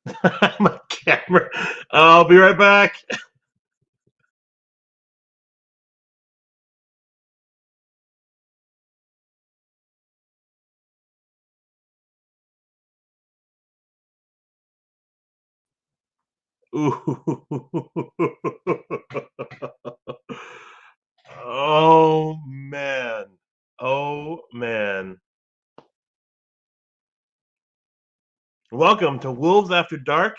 My camera. I'll be right back. Ooh. Oh man. Oh man. Welcome to Wolves After Dark.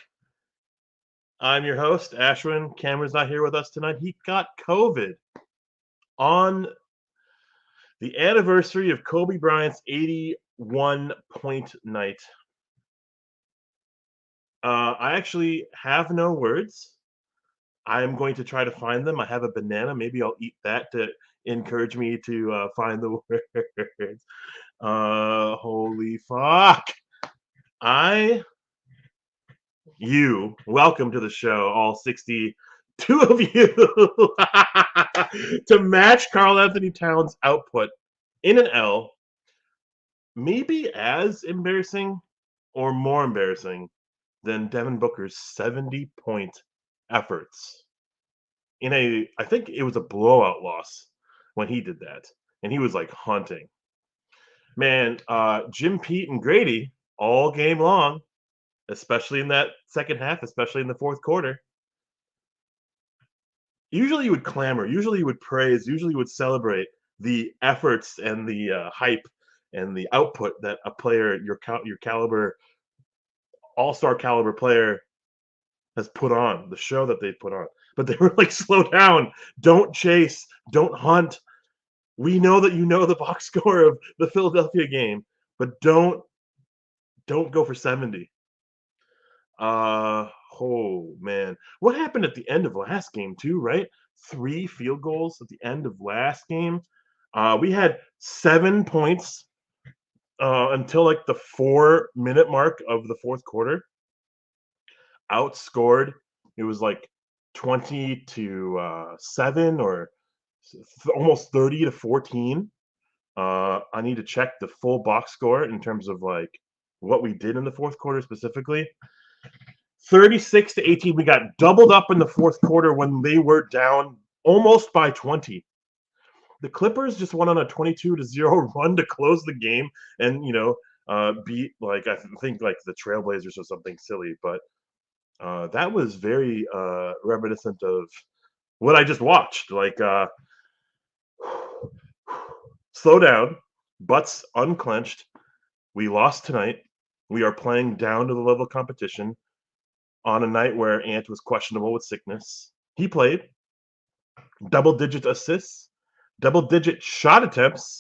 I'm your host, Ashwin. Cameron's not here with us tonight. He got COVID on the anniversary of Kobe Bryant's 81-point night. I actually have no words. I'm going to try to find them. I have a banana. Maybe I'll eat that to encourage me to find the words. Holy fuck. Welcome to the show, all 62 of you, to match Karl Anthony Towns' output in an L, maybe as embarrassing or more embarrassing than Devin Booker's 70-point efforts I think it was a blowout loss when he did that, and he was like haunting. Man, Jim, Pete, and Grady all game long, especially in that second half, especially in the fourth quarter. Usually you would clamor, usually you would praise, usually you would celebrate the efforts and the hype and the output that a player, your caliber, all-star caliber player has put on, the show that they put on. But they were like, slow down, don't chase, don't hunt. We know that you know the box score of the Philadelphia game, but don't go for 70. Oh man, what happened at the end of last game too? Right, 3 field goals at the end of last game. We had 7 points until like the 4-minute mark of the fourth quarter. Outscored. It was like 20-7 or almost 30-14. I need to check the full box score in terms of like what we did in the fourth quarter specifically. 36-18. We got doubled up in the fourth quarter when they were down almost by 20. The Clippers just went on a 22-0 run to close the game and beat like I think like the Trailblazers or something silly, but that was very reminiscent of what I just watched. Like slow down, butts unclenched. We lost tonight. We are playing down to the level of competition on a night where Ant was questionable with sickness. He played double-digit assists, double-digit shot attempts.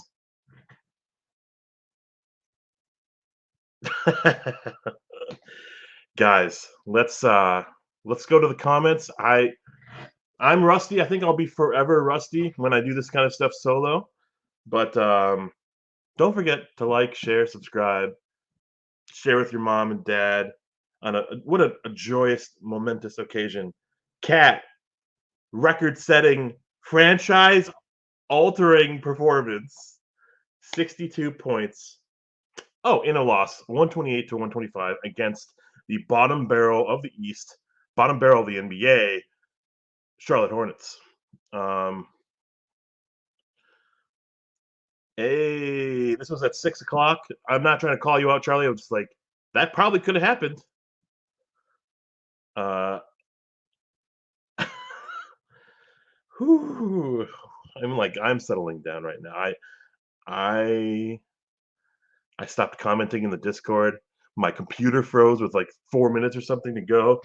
Guys, let's go to the comments. I'm rusty. I think I'll be forever rusty when I do this kind of stuff solo. But don't forget to like, share, subscribe, share with your mom and dad on what a joyous, momentous occasion. Cat, record-setting, franchise-altering performance, 62 points. Oh, in a loss, 128-125 against the bottom barrel of the East, bottom barrel of the NBA, Charlotte Hornets. Hey, this was at 6 o'clock. I'm not trying to call you out, Charlie. I'm just like, that probably could have happened. Whew, I'm settling down right now. I I stopped commenting in the Discord. My computer froze with like 4 minutes or something to go.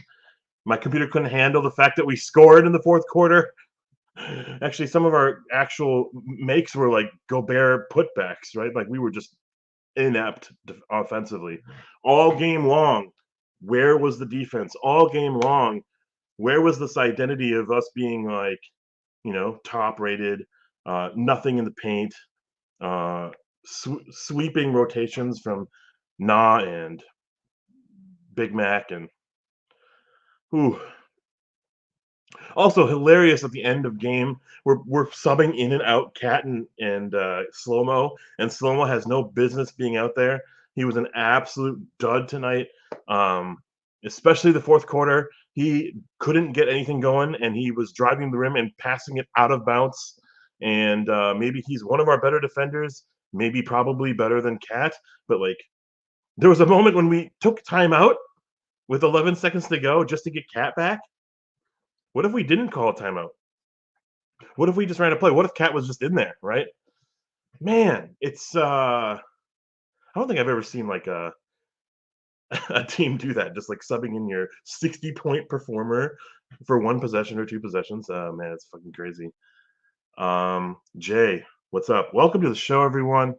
My computer couldn't handle the fact that we scored in the fourth quarter. Actually, some of our actual makes were like Gobert putbacks, right? Like we were just inept offensively all game long. Where was the defense all game long? Where was this identity of us being like, top rated, nothing in the paint, sweeping rotations from Na and Big Mac and whew. Also hilarious at the end of game. We're subbing in and out Cat and Slow-Mo, and Slow-Mo has no business being out there. He was an absolute dud tonight. especially the fourth quarter. He couldn't get anything going, and he was driving the rim and passing it out of bounds. And maybe he's one of our better defenders, maybe probably better than Cat. But like, there was a moment when we took timeout with 11 seconds to go just to get Cat back. What if we didn't call a timeout? What if we just ran a play? What if Cat was just in there, right? Man, it's I don't think I've ever seen like a team do that, just like subbing in your 60-point performer for one possession or two possessions. Man, it's fucking crazy. Jay, what's up? Welcome to the show, everyone.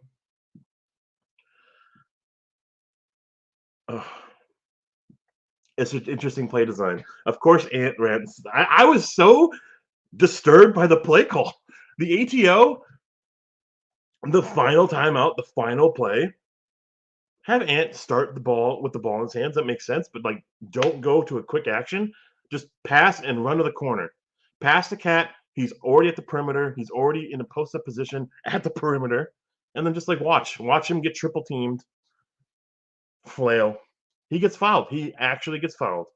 Ugh, it's an interesting play design. Of course, Ant ran. I was so disturbed by the play call. The ATO, the final timeout, the final play. Have Ant start the ball with the ball in his hands. That makes sense, but like, don't go to a quick action. Just pass and run to the corner. Pass the Cat. He's already at the perimeter. He's already in a post-up position at the perimeter, and then just like watch him get triple teamed. Flail. He gets fouled. He actually gets fouled.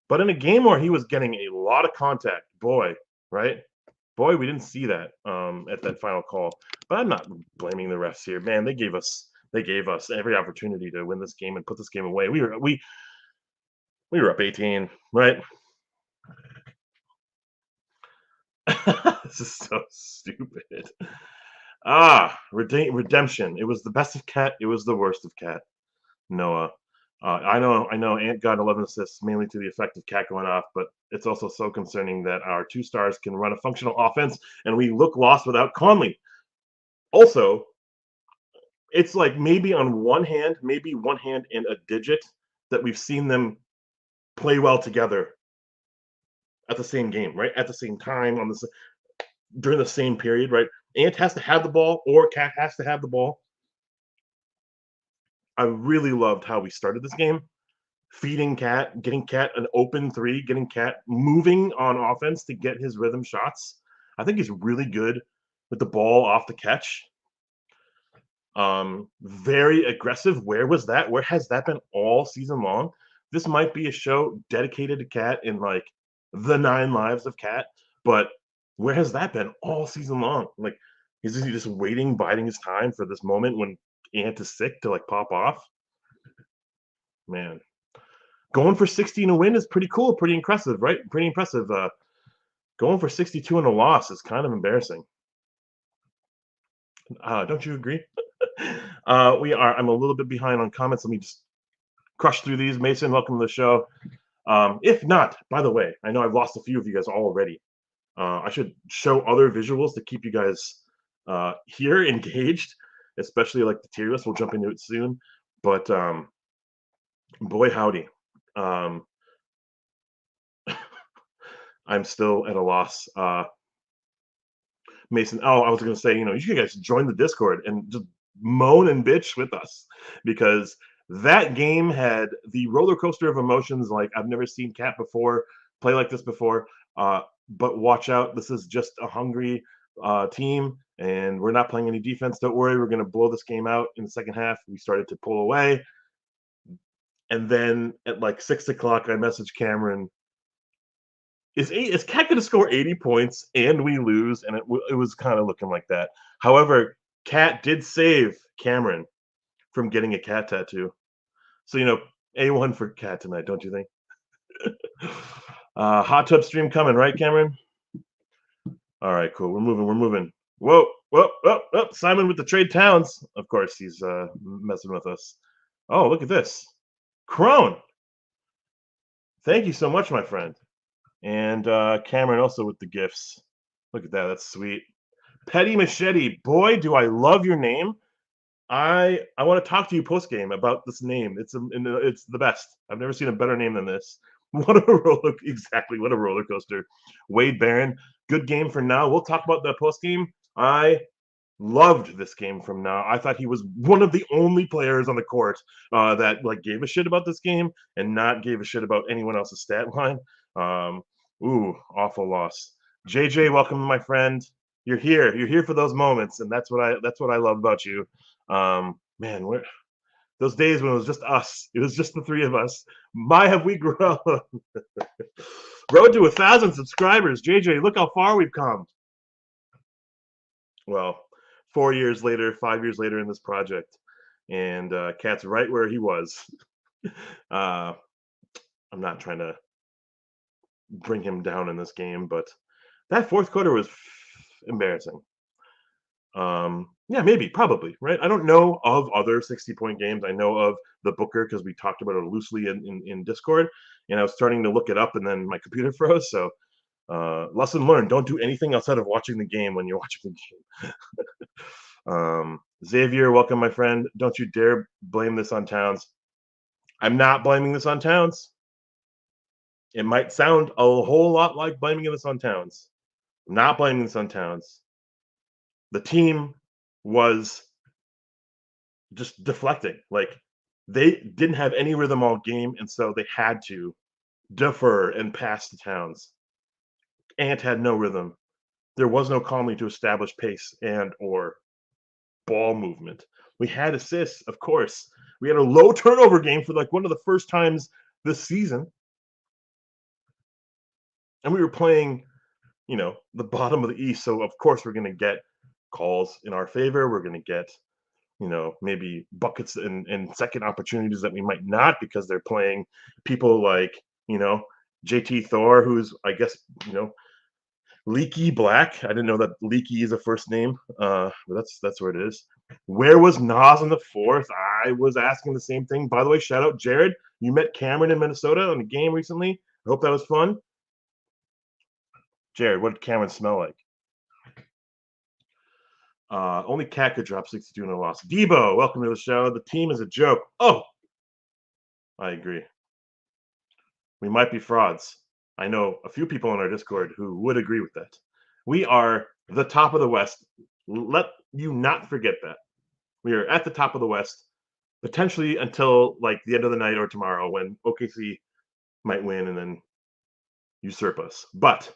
But in a game where he was getting a lot of contact, boy, right? Boy, we didn't see that at that final call. But I'm not blaming the refs here, man. They gave us every opportunity to win this game and put this game away. We were up 18, right? This is so stupid. Redemption. It was the best of Cat. It was the worst of Cat. Noah. I know. Ant got 11 assists, mainly to the effect of Cat going off, but it's also so concerning that our two stars can run a functional offense, and we look lost without Conley. Also, it's like maybe one hand and a digit that we've seen them play well together at the same game, right? At the same time, during the same period, right? Ant has to have the ball, or Cat has to have the ball. I really loved how we started this game. Feeding Cat, getting Cat an open three, getting Cat moving on offense to get his rhythm shots. I think he's really good with the ball off the catch. Very aggressive. Where was that? Where has that been all season long? This might be a show dedicated to Cat in like the 9 lives of Cat, but where has that been all season long? Like, is he just waiting, biding his time for this moment when Ant is sick to like pop off? Man, going for 60 in a win is pretty cool, pretty impressive, right? Pretty impressive. Going for 62 in a loss is kind of embarrassing. Don't you agree? I'm a little bit behind on comments. Let me just crush through these. Mason, welcome to the show. If not, by the way, I know I've lost a few of you guys already. I should show other visuals to keep you guys here engaged, especially like the tier list. We'll jump into it soon. But boy, howdy. I'm still at a loss. Mason, I was going to say, you guys join the Discord and just moan and bitch with us, because that game had the roller coaster of emotions like I've never seen Cat before play like this before. But watch out, this is just a hungry team, and we're not playing any defense. Don't worry, we're going to blow this game out in the second half. We started to pull away, and then at like 6 o'clock, I messaged Cameron, is Cat going to score 80 points and we lose? And it was kind of looking like that. However, Cat did save Cameron from getting a Cat tattoo. So, A1 for Cat tonight, don't you think? Hot tub stream coming, right, Cameron? All right, cool. We're moving. Whoa. Simon with the trade towns. Of course, he's messing with us. Oh, look at this. Crone. Thank you so much, my friend. And Cameron also with the gifts. Look at that. That's sweet. Petty Machete. Boy, do I love your name. I want to talk to you post game about this name. It's the best. I've never seen a better name than this. What a roller coaster. Wade Barron. Good game for now. We'll talk about the post game. I loved this game from now. I thought he was one of the only players on the court that like gave a shit about this game and not gave a shit about anyone else's stat line. Awful loss. JJ, welcome, my friend. You're here for those moments, and that's what I love about you. Man, Those days when it was just us. It was just the three of us. My, have we grown. Road to 1,000 subscribers. JJ, look how far we've come. Well, 4 years later, 5 years later in this project, and Cat's right where he was. I'm not trying to bring him down in this game, but that fourth quarter was embarrassing. Yeah, maybe, probably, right? I don't know of other 60-point games. I know of the Booker because we talked about it loosely in Discord, and I was starting to look it up, and then my computer froze. So, lesson learned: don't do anything outside of watching the game when you're watching the game. Xavier, welcome, my friend. Don't you dare blame this on Towns. I'm not blaming this on Towns. It might sound a whole lot like blaming this on Towns. I'm not blaming this on Towns. The team was just deflecting. Like, they didn't have any rhythm all game, and so they had to defer and pass to Towns. Ant had no rhythm. There was no Conley to establish pace and or ball movement. We had assists, of course. We had a low turnover game for like one of the first times this season. And we were playing, the bottom of the East. So, of course, we're going to get calls in our favor. We're going to get, maybe buckets and second opportunities that we might not because they're playing people like, JT Thor, who's, I guess, Leaky Black. I didn't know that Leaky is a first name, but that's where it is. Where was Nas in the fourth? I was asking the same thing. By the way, shout out Jared. You met Cameron in Minnesota on a game recently. I hope that was fun. Jared, what did Cameron smell like? Only Cat could drop 62 in a loss. Debo, welcome to the show. The team is a joke. Oh, I agree. We might be frauds. I know a few people in our Discord who would agree with that. We are the top of the West. Let you not forget that. We are at the top of the West, potentially until like the end of the night or tomorrow when OKC might win and then usurp us. But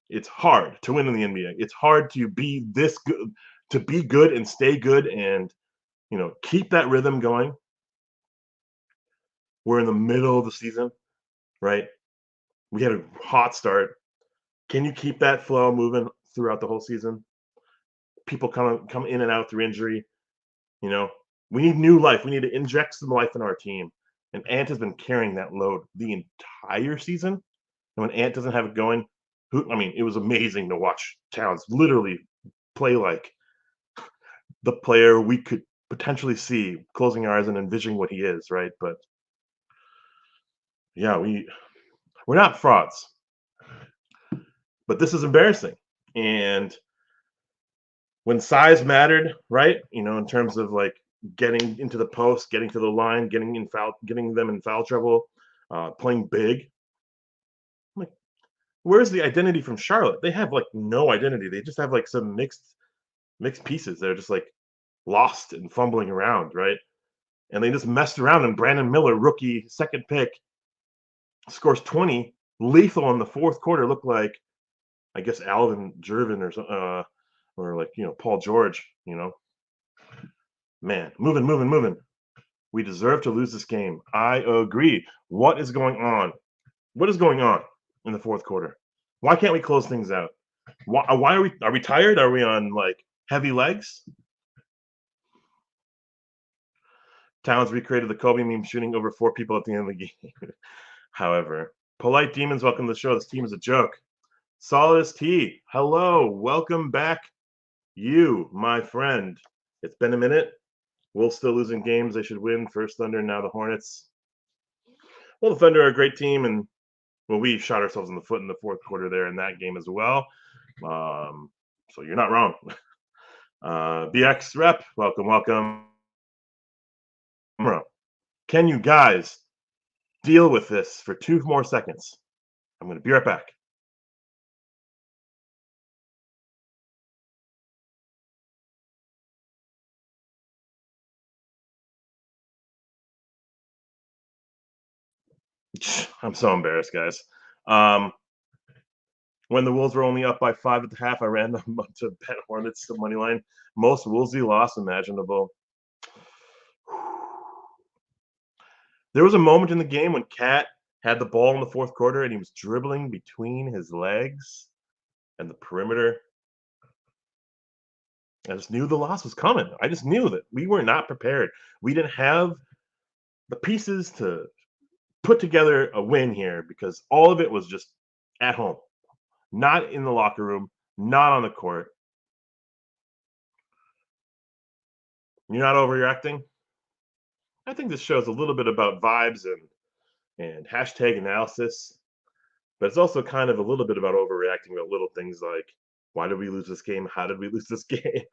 it's hard to win in the NBA. It's hard to be this good, to be good and stay good and, keep that rhythm going. We're in the middle of the season, right? We had a hot start. Can you keep that flow moving throughout the whole season? People come in and out through injury. We need new life. We need to inject some life in our team. And Ant has been carrying that load the entire season. And when Ant doesn't have it going, it was amazing to watch Towns literally play like the player we could potentially see, closing our eyes and envisioning what he is, right? But yeah, we're not frauds. But this is embarrassing. And when size mattered, right? In terms of like getting into the post, getting to the line, getting them in foul trouble, playing big. I'm like, where's the identity from Charlotte? They have like no identity. They just have like some mixed pieces. They're just like lost and fumbling around, right? And they just messed around. And Brandon Miller, rookie, second pick, scores 20, lethal in the fourth quarter. Looked like, I guess, Alvin Jervin or like Paul George. Man, moving. We deserve to lose this game. I agree. What is going on? What is going on in the fourth quarter? Why can't we close things out? Why are we tired? Are we on like heavy legs? Towns recreated the Kobe meme, shooting over 4 people at the end of the game. However, Polite Demons, welcome to the show. This team is a joke. Solidus T, hello, welcome back, you, my friend. It's been a minute. Wolves still losing games. They should win. First Thunder, now the Hornets. Well, the Thunder are a great team, and we shot ourselves in the foot in the fourth quarter there in that game as well. So you're not wrong. BX Rep, welcome. Can you guys deal with this for 2 more seconds? I'm going to be right back. I'm so embarrassed, guys. When the Wolves were only up by 5 at the half, I ran them up to bet Hornets to money line. Most Wolvesy loss imaginable. There was a moment in the game when Cat had the ball in the fourth quarter and he was dribbling between his legs and the perimeter. I just knew the loss was coming. I just knew that we were not prepared. We didn't have the pieces to put together a win here because all of it was just at home, not in the locker room, not on the court. You're not overreacting. I think this shows a little bit about vibes and hashtag analysis, but it's also kind of a little bit about overreacting about little things like why did we lose this game? How did we lose this game?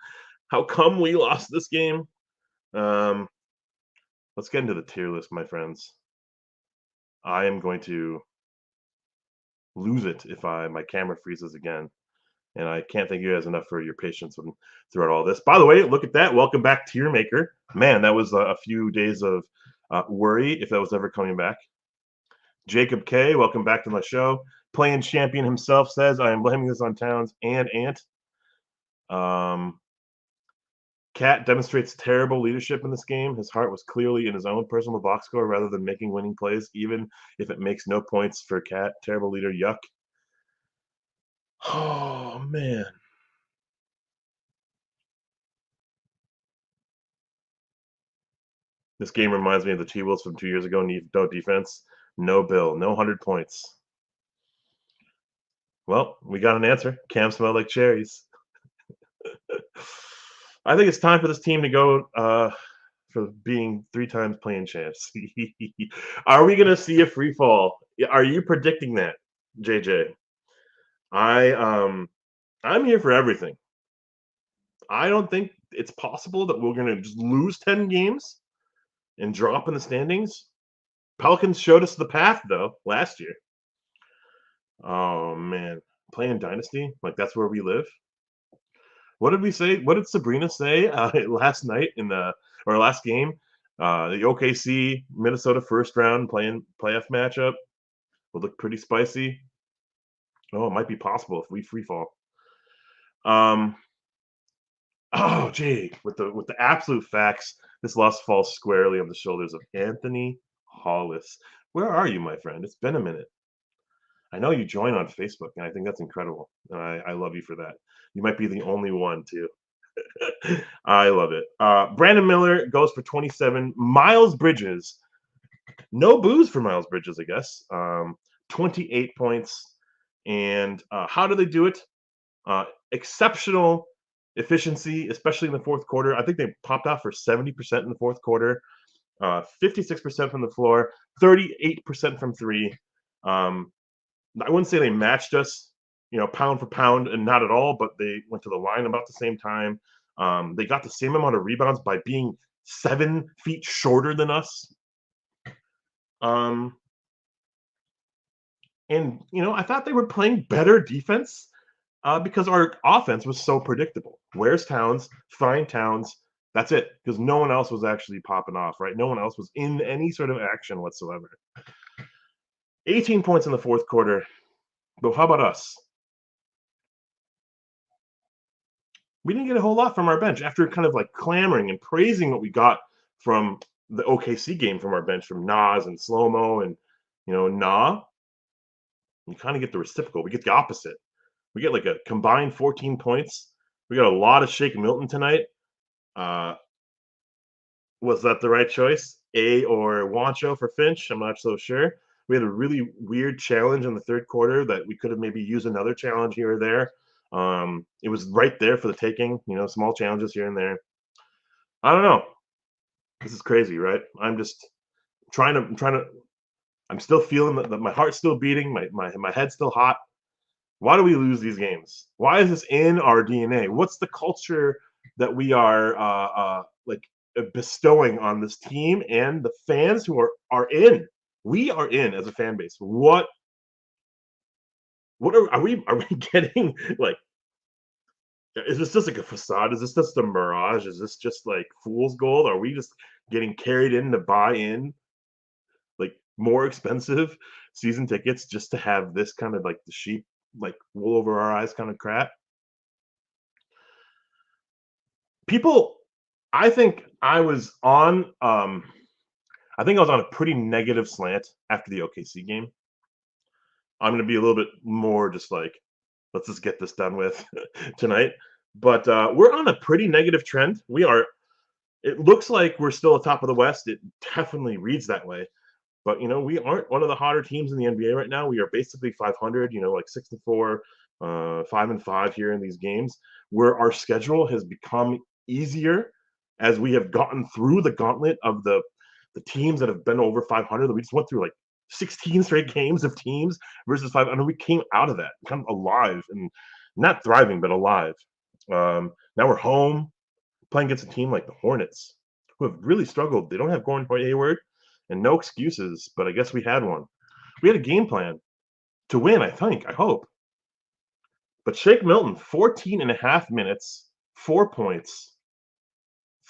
How come we lost this game? Um, let's get into the tier list, my friends. I am going to lose it if my camera freezes again. And I can't thank you guys enough for your patience throughout all this. By the way, look at that. Welcome back, Tier Maker. Man, that was a few days of worry if that was ever coming back. Jacob K, welcome back to my show. Playing champion himself says, I am blaming this on Towns and Ant. Cat demonstrates terrible leadership in this game. His heart was clearly in his own personal box score rather than making winning plays, even if it makes no points for Cat. Terrible leader, yuck. Oh, man. This game reminds me of the T-Wolves from 2 years ago. No defense, no Bill, no 100 points. Well, we got an answer. Cam smelled like cherries. I think it's time for this team to go for being 3 times playing champs. Are we going to see a free fall? Are you predicting that, JJ? I'm here for everything. I don't think it's possible that we're going to just lose 10 games and drop in the standings. Pelicans showed us the path though last year. Oh man, playing Dynasty, like that's where we live. What did we say? What did Sabrina say last night in the or last game? The OKC Minnesota first round playing playoff matchup will look pretty spicy. Oh, it might be possible if we free fall. Oh, gee, with the absolute facts, this loss falls squarely on the shoulders of Anthony Hollis. Where are you, my friend? It's been a minute. I know you join on Facebook, and I think that's incredible. And I love you for that. You might be the only one too. I love it. Brandon Miller goes for 27. Miles Bridges, no booze for Miles Bridges, I guess. 28 points. And how do they do it? Exceptional efficiency, especially in the fourth quarter. I think they popped out for 70% in the fourth quarter, 56% from the floor, 38% from three. I wouldn't say they matched us, pound for pound, and not at all, but they went to the line about the same time. They got the same amount of rebounds by being 7 feet shorter than us. And I thought they were playing better defense because our offense was so predictable. Where's Towns? Find Towns. That's it, because no one else was actually popping off, right? No one else was in any sort of action whatsoever. 18 points in the fourth quarter. But how about us? We didn't get a whole lot from our bench after kind of like clamoring and praising what we got from the OKC game from our bench, from Nas and Slow-Mo and, Nah. You kind of get the reciprocal. We get the opposite. We get like a combined 14 points. We got a lot of Shake Milton tonight. Was that the right choice? A or Wancho for Finch? I'm not so sure. We had a really weird challenge in the third quarter that we could have maybe used another challenge here or there. It was right there for the taking, small challenges here and there. I don't know. This is crazy, right? I'm just I'm still feeling that my heart's still beating, my head's still hot. Why do we lose these games? Why is this in our DNA? What's the culture that we are bestowing on this team and the fans who are in? We are in as a fan base. What are we getting like? Is this just like a facade? Is this just a mirage? Is this just like fool's gold? Are we just getting carried in to buy in like more expensive season tickets just to have this kind of like the sheep like wool over our eyes kind of crap? People, I think I was on I think I was on a pretty negative slant after the OKC game. I'm going to be a little bit more just like, let's just get this done with tonight. But we're on a pretty negative trend. We are. It looks like we're still atop of the West. It definitely reads that way. But we aren't one of the hotter teams in the NBA right now. We are basically 500. Like 6-4, 5-5 here in these games. Where our schedule has become easier as we have gotten through the gauntlet of the teams that have been over 500. We just went through like 16 straight games of teams versus 500. We came out of that kind of alive and not thriving, but alive. Now we're home playing against a team like the Hornets, who have really struggled. They don't have Gordon Hayward, and no excuses, but I guess we had one. We had a game plan to win, I think, I hope. But Shake Milton, 14 and a half minutes, 4 points,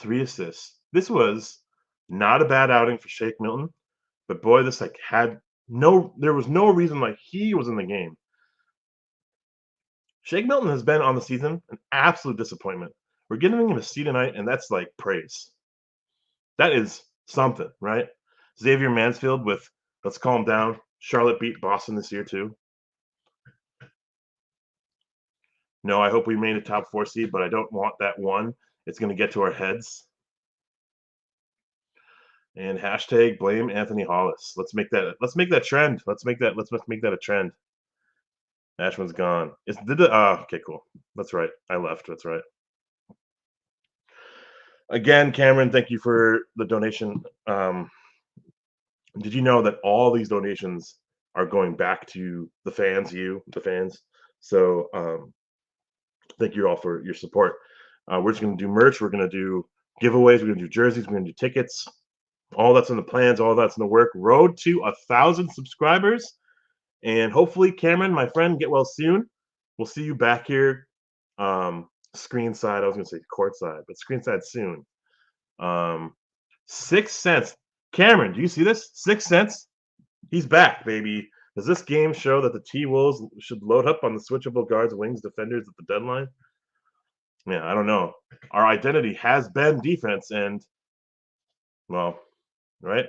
3 assists. This was not a bad outing for Shake Milton, but boy, this there was no reason like he was in the game. Shake Milton has been on the season an absolute disappointment. We're giving him a C tonight, and that's like praise. That is something, right? Xavier Mansfield with let's calm down. Charlotte beat Boston this year too. No, I hope we made a top 4 seed, but I don't want that one. It's going to get to our heads. And hashtag blame Anthony Hollis. Let's make that trend. Let's make that a trend. Ashman's gone. Okay, cool. That's right. I left. That's right. Again, Cameron, thank you for the donation. Did you know that all these donations are going back to the fans, the fans? So thank you all for your support. We're just going to do merch. We're going to do giveaways. We're going to do jerseys. We're going to do tickets. All that's in the plans. All that's in the work. Road to 1,000 subscribers. And hopefully, Cameron, my friend, get well soon. We'll see you back here, screen side. I was going to say court side, but screen side soon. 6 cents. Cameron, do you see this? 6 cents. He's back, baby. Does this game show that the T-Wolves should load up on the switchable guards, wings, defenders at the deadline? Yeah, I don't know. Our identity has been defense, and, well, right?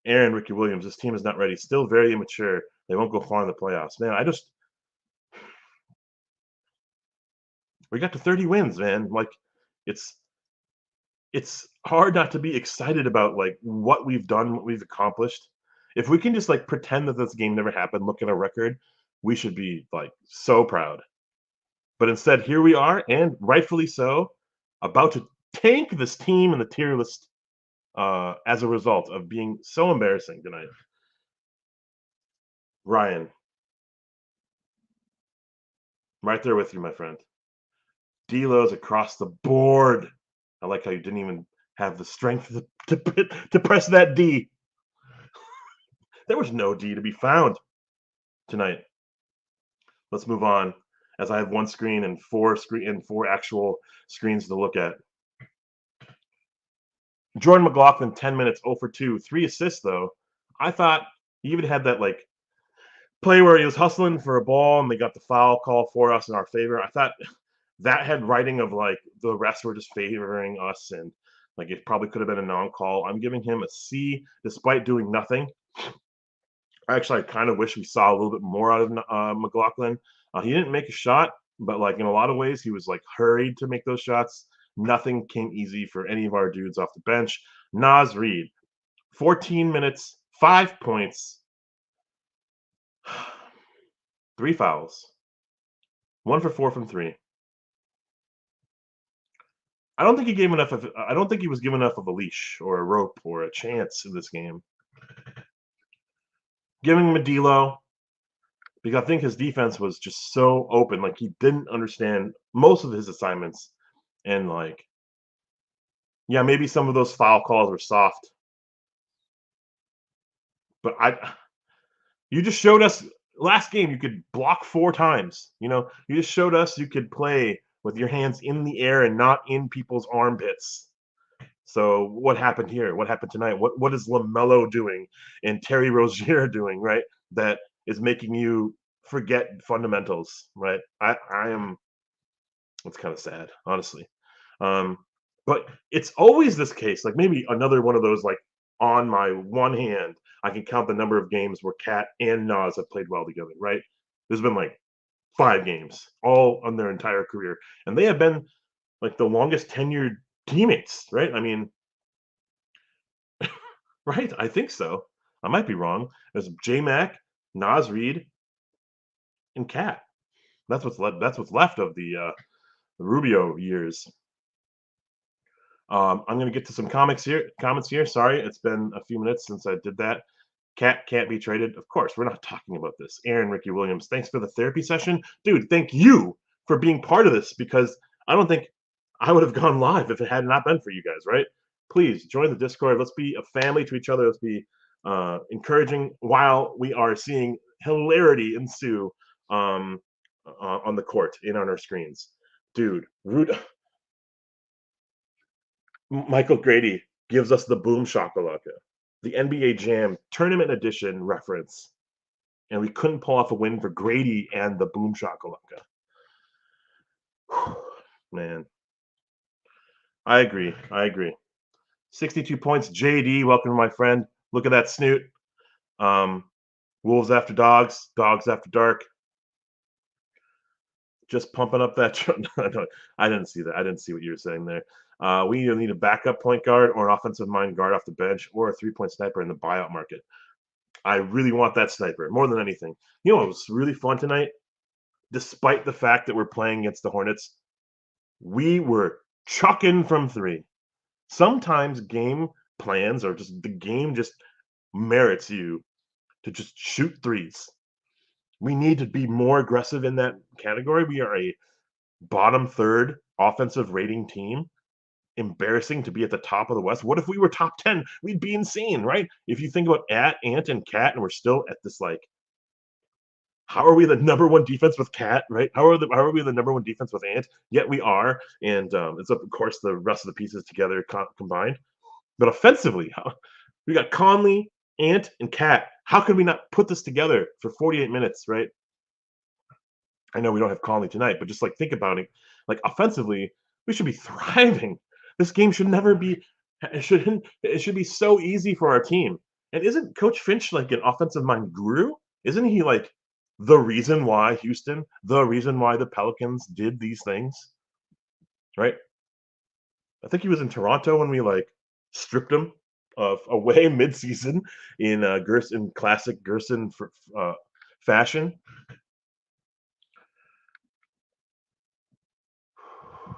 Aaron, Ricky Williams, this team is not ready. Still very immature. They won't go far in the playoffs. Man, we got to 30 wins, man. Like, it's hard not to be excited about, like, what we've done, what we've accomplished. If we can just, like, pretend that this game never happened, look at our record, we should be, like, so proud. But instead, here we are, and rightfully so, about to tank this team in the tier list as a result of being so embarrassing tonight. Ryan, right there with you, my friend. D-Lo's across the board. I like how you didn't even have the strength to press that D. There was no D to be found tonight. Let's move on, as I have one screen and four actual screens to look at. Jordan McLaughlin, 10 minutes, 0 for 2, 3 assists though. I thought he even had that like play where he was hustling for a ball and they got the foul call for us in our favor. I thought that had writing of like the rest were just favoring us and like it probably could have been a non-call. I'm giving him a C despite doing nothing. Actually, I kind of wish we saw a little bit more out of McLaughlin. He didn't make a shot, but like in a lot of ways, he was like hurried to make those shots. Nothing came easy for any of our dudes off the bench. Naz Reid, 14 minutes, 5 points, 3 fouls, 1 for 4 from 3. I don't think he gave enough of. I don't think he was given enough of a leash or a rope or a chance in this game. Giving him a D-Lo because I think his defense was just so open. Like he didn't understand most of his assignments, and like, yeah, maybe some of those foul calls were soft, but you just showed us last game you could block 4 times. You just showed us you could play with your hands in the air and not in people's armpits. So what happened here? What happened tonight? What is LaMelo doing and Terry Rozier doing, right? That is making you forget fundamentals, right? I am. It's kind of sad, honestly. But it's always this case. Like maybe another one of those like on my one hand, I can count the number of games where Cat and Nas have played well together, right? There's been like 5 games all on their entire career, and they have been like the longest tenured teammates, right? I mean, right? I think so. I might be wrong. There's J Mac, Nas Reed, and Cat. That's what's left of the Rubio years. I'm gonna get to some comics here. Comments here. Sorry, it's been a few minutes since I did that. Cat can't be traded. Of course, we're not talking about this. Aaron Ricky Williams, thanks for the therapy session, dude. Thank you for being part of this because I don't think I would have gone live if it had not been for you guys. Right? Please join the Discord. Let's be a family to each other. Let's be encouraging while we are seeing hilarity ensue on the court and on our screens, dude. Michael Grady gives us the boom shakalaka, the NBA Jam tournament edition reference, and we couldn't pull off a win for Grady and the boom shakalaka. Man, I agree. I agree. 62 points. JD, welcome to my friend. Look at that snoot. Um, Wolves after dogs, dogs after dark. Just pumping up that. I didn't see that. I didn't see what you were saying there. We either need a backup point guard or an offensive mind guard off the bench or a 3-point sniper in the buyout market. I really want that sniper more than anything. You know what was really fun tonight? Despite the fact that we're playing against the Hornets, we were chucking from 3. Sometimes game plans or just the game just merits you to just shoot threes. We need to be more aggressive in that category. We are a bottom third offensive rating team. Embarrassing to be at the top of the West. What if we were top 10? We'd be insane, right? If you think about Ant and Cat, and we're still at this like, how are we the number one defense with Cat, right? How are we the number one defense with Ant? Yet we are, and it's of course the rest of the pieces together combined. But offensively, we got Conley, Ant, and Cat. How could we not put this together for 48 minutes, right? I know we don't have Conley tonight, but just like think about it, like offensively, we should be thriving. This game should never be. It should be so easy for our team. And isn't Coach Finch like an offensive mind guru? Isn't he like the reason why Houston, the reason why the Pelicans did these things, right? I think he was in Toronto when we like stripped him of away midseason in Gerson classic Gerson fashion.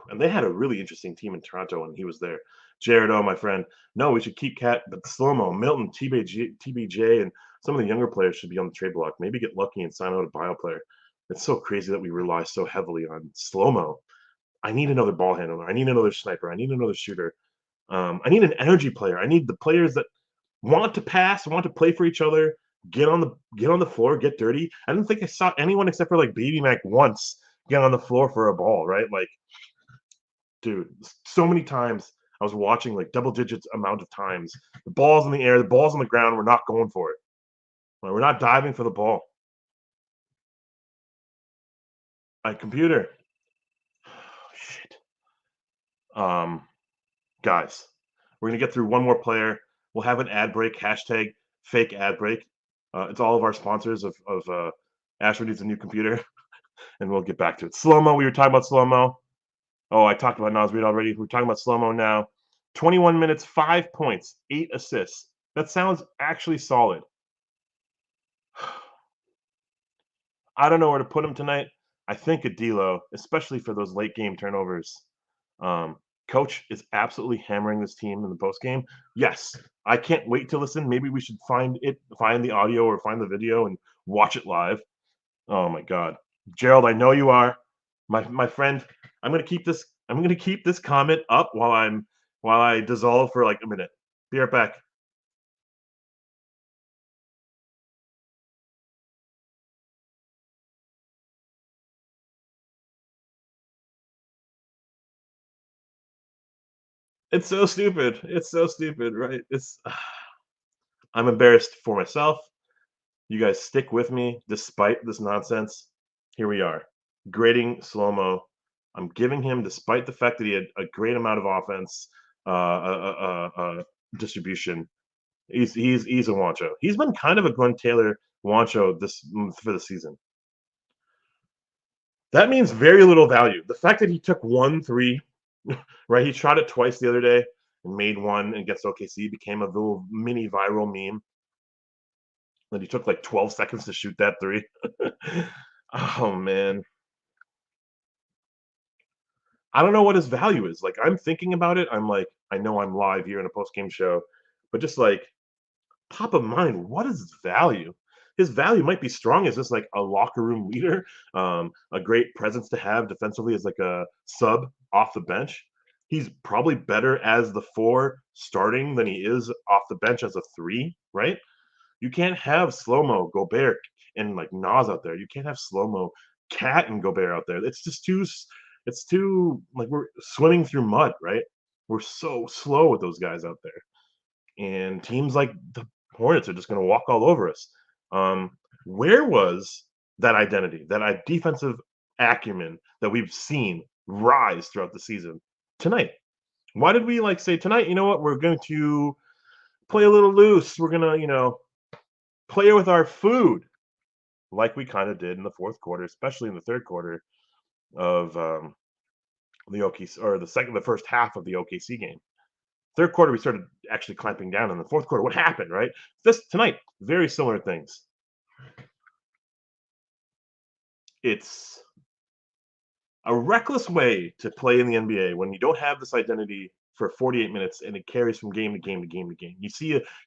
And they had a really interesting team in Toronto when he was there. Jared, oh my friend, no, we should keep Cat, but slow mo, Milton, TBJ, and some of the younger players should be on the trade block. Maybe get lucky and sign out a bio player. It's so crazy that we rely so heavily on slow mo. I need another ball handler. I need another sniper. I need another shooter. I need an energy player. I need the players that want to pass, want to play for each other, get on the floor, get dirty. I don't think I saw anyone except for like Baby Mac once get on the floor for a ball, right? Like, dude, so many times I was watching like double digits amount of times. The ball's in the air, the ball's on the ground, we're not going for it. We're not diving for the ball. My computer. Shit. Guys, we're gonna get through one more player. We'll have an ad break. Hashtag fake ad break. It's all of our sponsors of Asher needs a new computer, and we'll get back to it. Slow mo. We were talking about slow mo. Oh, I talked about Nas Reed already. We're talking about slow mo now. 21 minutes, 5 points, 8 assists. That sounds actually solid. I don't know where to put him tonight. I think a D'Lo, especially for those late game turnovers. Coach is absolutely hammering this team in the post game. Yes, I can't wait to listen. Maybe we should find the audio or find the video and watch it live. Oh my God, Gerald, I know you are my friend. I'm gonna keep this. I'm gonna keep this comment up while I dissolve for like a minute. Be right back. It's so stupid. It's so stupid, right? It's. I'm embarrassed for myself. You guys stick with me despite this nonsense. Here we are, grading slow mo. I'm giving him, despite the fact that he had a great amount of offense distribution. He's a Wancho. He's been kind of a Glenn Taylor Wancho for the season. That means very little value. The fact that he took 1 3, right? He shot it twice the other day and made one against OKC, became a little mini viral meme. Then he took like 12 seconds to shoot that three. Oh man. I don't know what his value is. Like I'm thinking about it. I'm like, I know I'm live here in a post game show, but just like top of mind, what is his value? His value might be strong as just like a locker room leader, a great presence to have defensively as like a sub off the bench. He's probably better as the 4 starting than he is off the bench as a 3, right? You can't have slow mo Gobert and like Nas out there. You can't have slow mo Cat and Gobert out there. It's just too. It's too like we're swimming through mud, right? We're so slow with those guys out there, and teams like the Hornets are just going to walk all over us. Um, where was that identity, that defensive acumen that we've seen rise throughout the season tonight? Why did we like say tonight? You know what? We're going to play a little loose. We're gonna, play with our food, like we kind of did in the fourth quarter, especially in the third quarter of the OKC or the first half of the OKC game. Third quarter, we started actually clamping down. In the fourth quarter, what happened? Right, this tonight, very similar things. It's a reckless way to play in the NBA when you don't have this identity for 48 minutes and it carries from game to game to game to game. You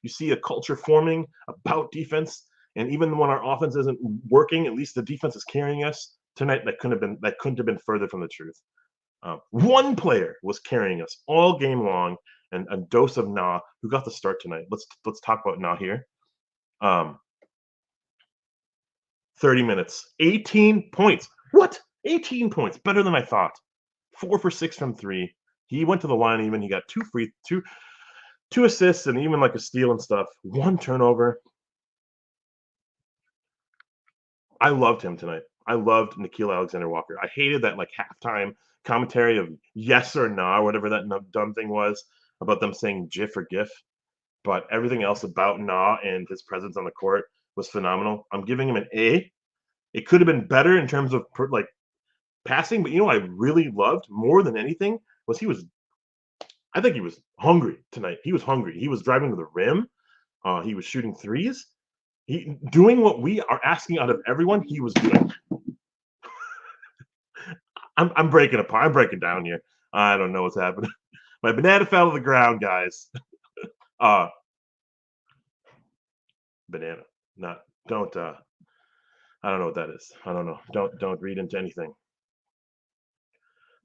see a culture forming about defense, and even when our offense isn't working, at least the defense is carrying us tonight. That couldn't have been further from the truth. One player was carrying us all game long, and a dose of Na, who got the start tonight. Let's talk about Na here. Um, 30 minutes, 18 points. What? 18 points, better than I thought. 4 for 6 from three. He went to the line even. He got two assists and even like a steal and stuff. One turnover. I loved him tonight. I loved Nikhil Alexander-Walker. I hated that like halftime commentary of yes or nah, whatever that dumb thing was about them saying GIF or GIF. But everything else about Nah and his presence on the court was phenomenal. I'm giving him an A. It could have been better in terms of like passing, but I really loved more than anything was I think he was hungry tonight. He was hungry. He was driving to the rim. He was shooting threes. He doing what we are asking out of everyone. He was doing. I'm breaking apart. I'm breaking down here. I don't know what's happening. My banana fell to the ground, guys. Uh banana. Not don't I don't know what that is. I don't know. Don't read into anything.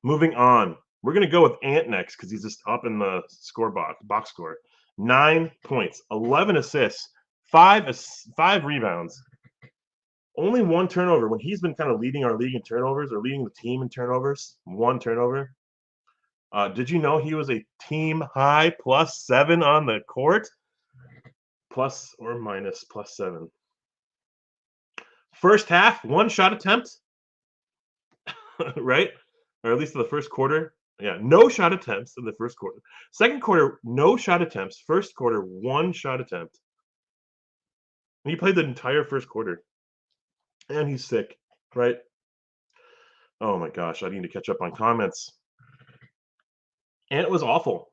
Moving on. We're gonna go with Ant next because he's just up in the box score. 9 points, 11 assists, five rebounds, only one turnover. When he's been kind of leading our league in turnovers or leading the team in turnovers, one turnover. Did you know he was a team high +7 on the court? Plus or minus +7. First half, one shot attempt, right? Or at least in the first quarter. Yeah, no shot attempts in the first quarter. Second quarter, no shot attempts. First quarter, one shot attempt. And he played the entire first quarter. And he's sick, right? Oh my gosh, I need to catch up on comments. And it was awful.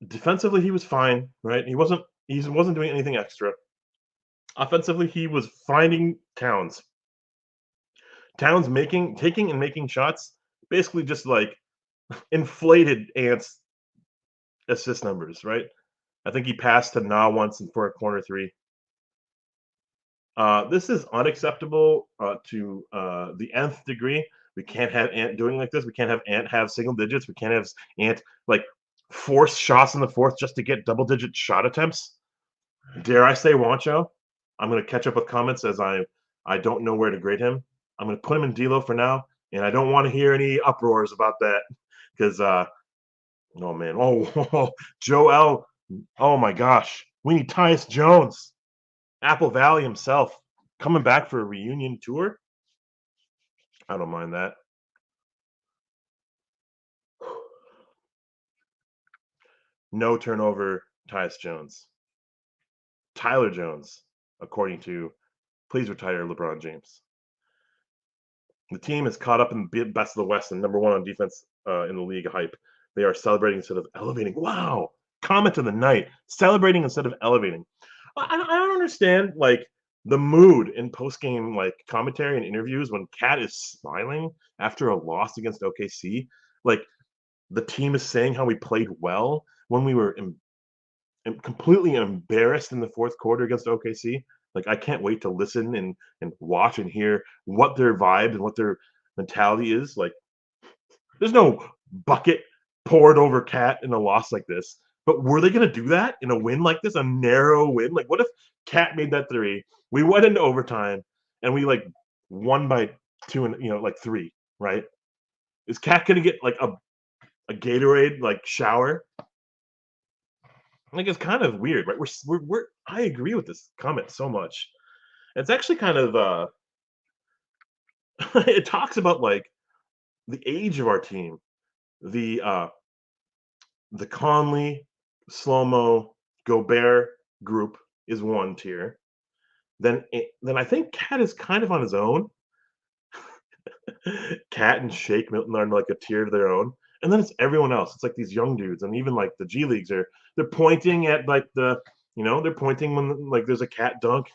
Defensively, he was fine, right? He wasn't doing anything extra. Offensively, he was finding Towns. Towns taking and making shots, basically just like inflated Ant's assist numbers, right? I think he passed to Na once and for a corner three. This is unacceptable to the nth degree. We can't have Ant doing like this. We can't have Ant have single digits. We can't have Ant like force shots in the fourth just to get double-digit shot attempts. Dare I say Wancho? I'm going to catch up with comments as I don't know where to grade him. I'm going to put him in D-Lo for now, and I don't want to hear any uproars about that because, oh man, oh Joel, oh my gosh, we need Tyus Jones, Apple Valley himself, coming back for a reunion tour. I don't mind that. No turnover, Tyus Jones. Tyler Jones, according to Please Retire LeBron James. The team is caught up in the best of the West and number one on defense in the league hype. They are celebrating instead of elevating. Wow. Comment of the night. Celebrating instead of elevating. I don't understand, like, the mood in post-game, like, commentary and interviews when Cat is smiling after a loss against OKC. Like, the team is saying how we played well when we were completely embarrassed in the fourth quarter against OKC. Like, I can't wait to listen and watch and hear what their vibe and what their mentality is. Like, there's no bucket poured over Cat in a loss like this. But were they going to do that in a win like this, a narrow win? Like, what if Cat made that three? We went into overtime and we like won by two and like three, right? Is Cat going to get like a Gatorade like shower? Like, it's kind of weird, right? We're I agree with this comment so much. It's actually kind of it talks about like the age of our team. The Conley, Slow-Mo, Gobert group is one tier. Then I think Cat is kind of on his own. Cat and Shake Milton are like a tier of their own. And then it's everyone else. It's like these young dudes, and even like the G Leagues they're pointing at like they're pointing when like there's a Cat dunk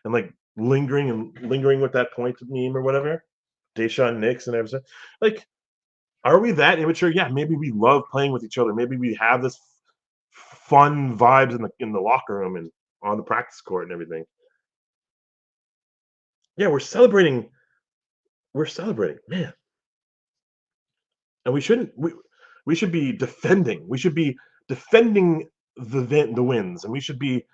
and like lingering with that point meme or whatever. Deshaun Nix and everything. Like, are we that immature? Yeah, maybe we love playing with each other. Maybe we have this fun vibes in the locker room and on the practice court and everything. Yeah, we're celebrating. We're celebrating, man, and we shouldn't. We should be defending. We should be defending the wins, and we should be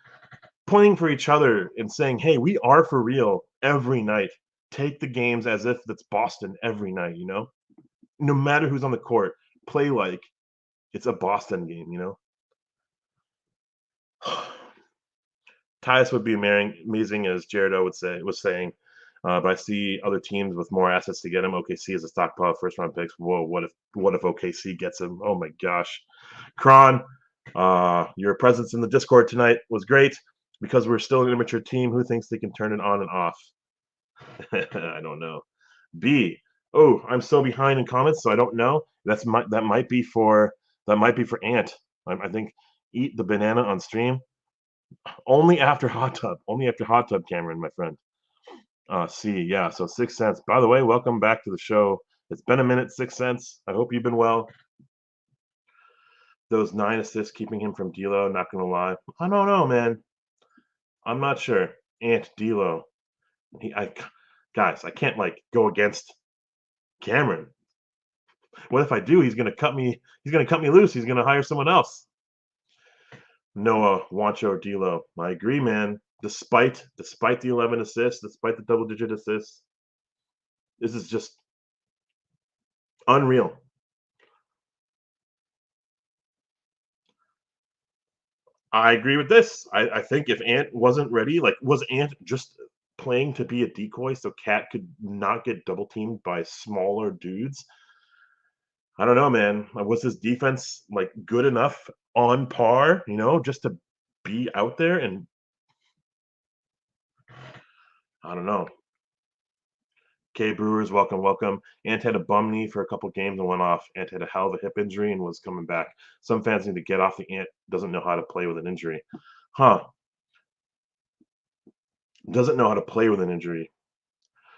playing for each other and saying, "Hey, we are for real every night. Take the games as if it's Boston every night. No matter who's on the court, play like it's a Boston game. Tyus would be amazing, as Jared O was saying. But I see other teams with more assets to get him. OKC is a stockpile of first round picks. Whoa, what if OKC gets him? Oh my gosh. Kron, your presence in the Discord tonight was great because we're still an immature team. Who thinks they can turn it on and off? I don't know. B. Oh, I'm so behind in comments, so I don't know. That might be for Ant. I think eat the banana on stream. Only after hot tub. Only after hot tub, Cameron, my friend. C, yeah. So 6 cents. By the way, welcome back to the show. It's been a minute, 6 cents. I hope you've been well. Those 9 assists keeping him from D'Lo. Not gonna lie, I don't know, man. I'm not sure. Ant D'Lo. Guys, I can't like go against Cameron. What if I do? He's gonna cut me. He's gonna cut me loose. He's gonna hire someone else. Noah, Wancho, D'Lo. I agree, man. Despite the 11 assists, despite the double-digit assists, this is just unreal. I agree with this. I think if Ant wasn't ready, like, was Ant just playing to be a decoy so Cat could not get double teamed by smaller dudes? I don't know, man. Was his defense like good enough on par, just to be out there? And I don't know. K Brewers, welcome, welcome. Ant had a bum knee for a couple games and went off. Ant had a hell of a hip injury and was coming back. Some fans need to get off the Ant doesn't know how to play with an injury. Huh. Doesn't know how to play with an injury.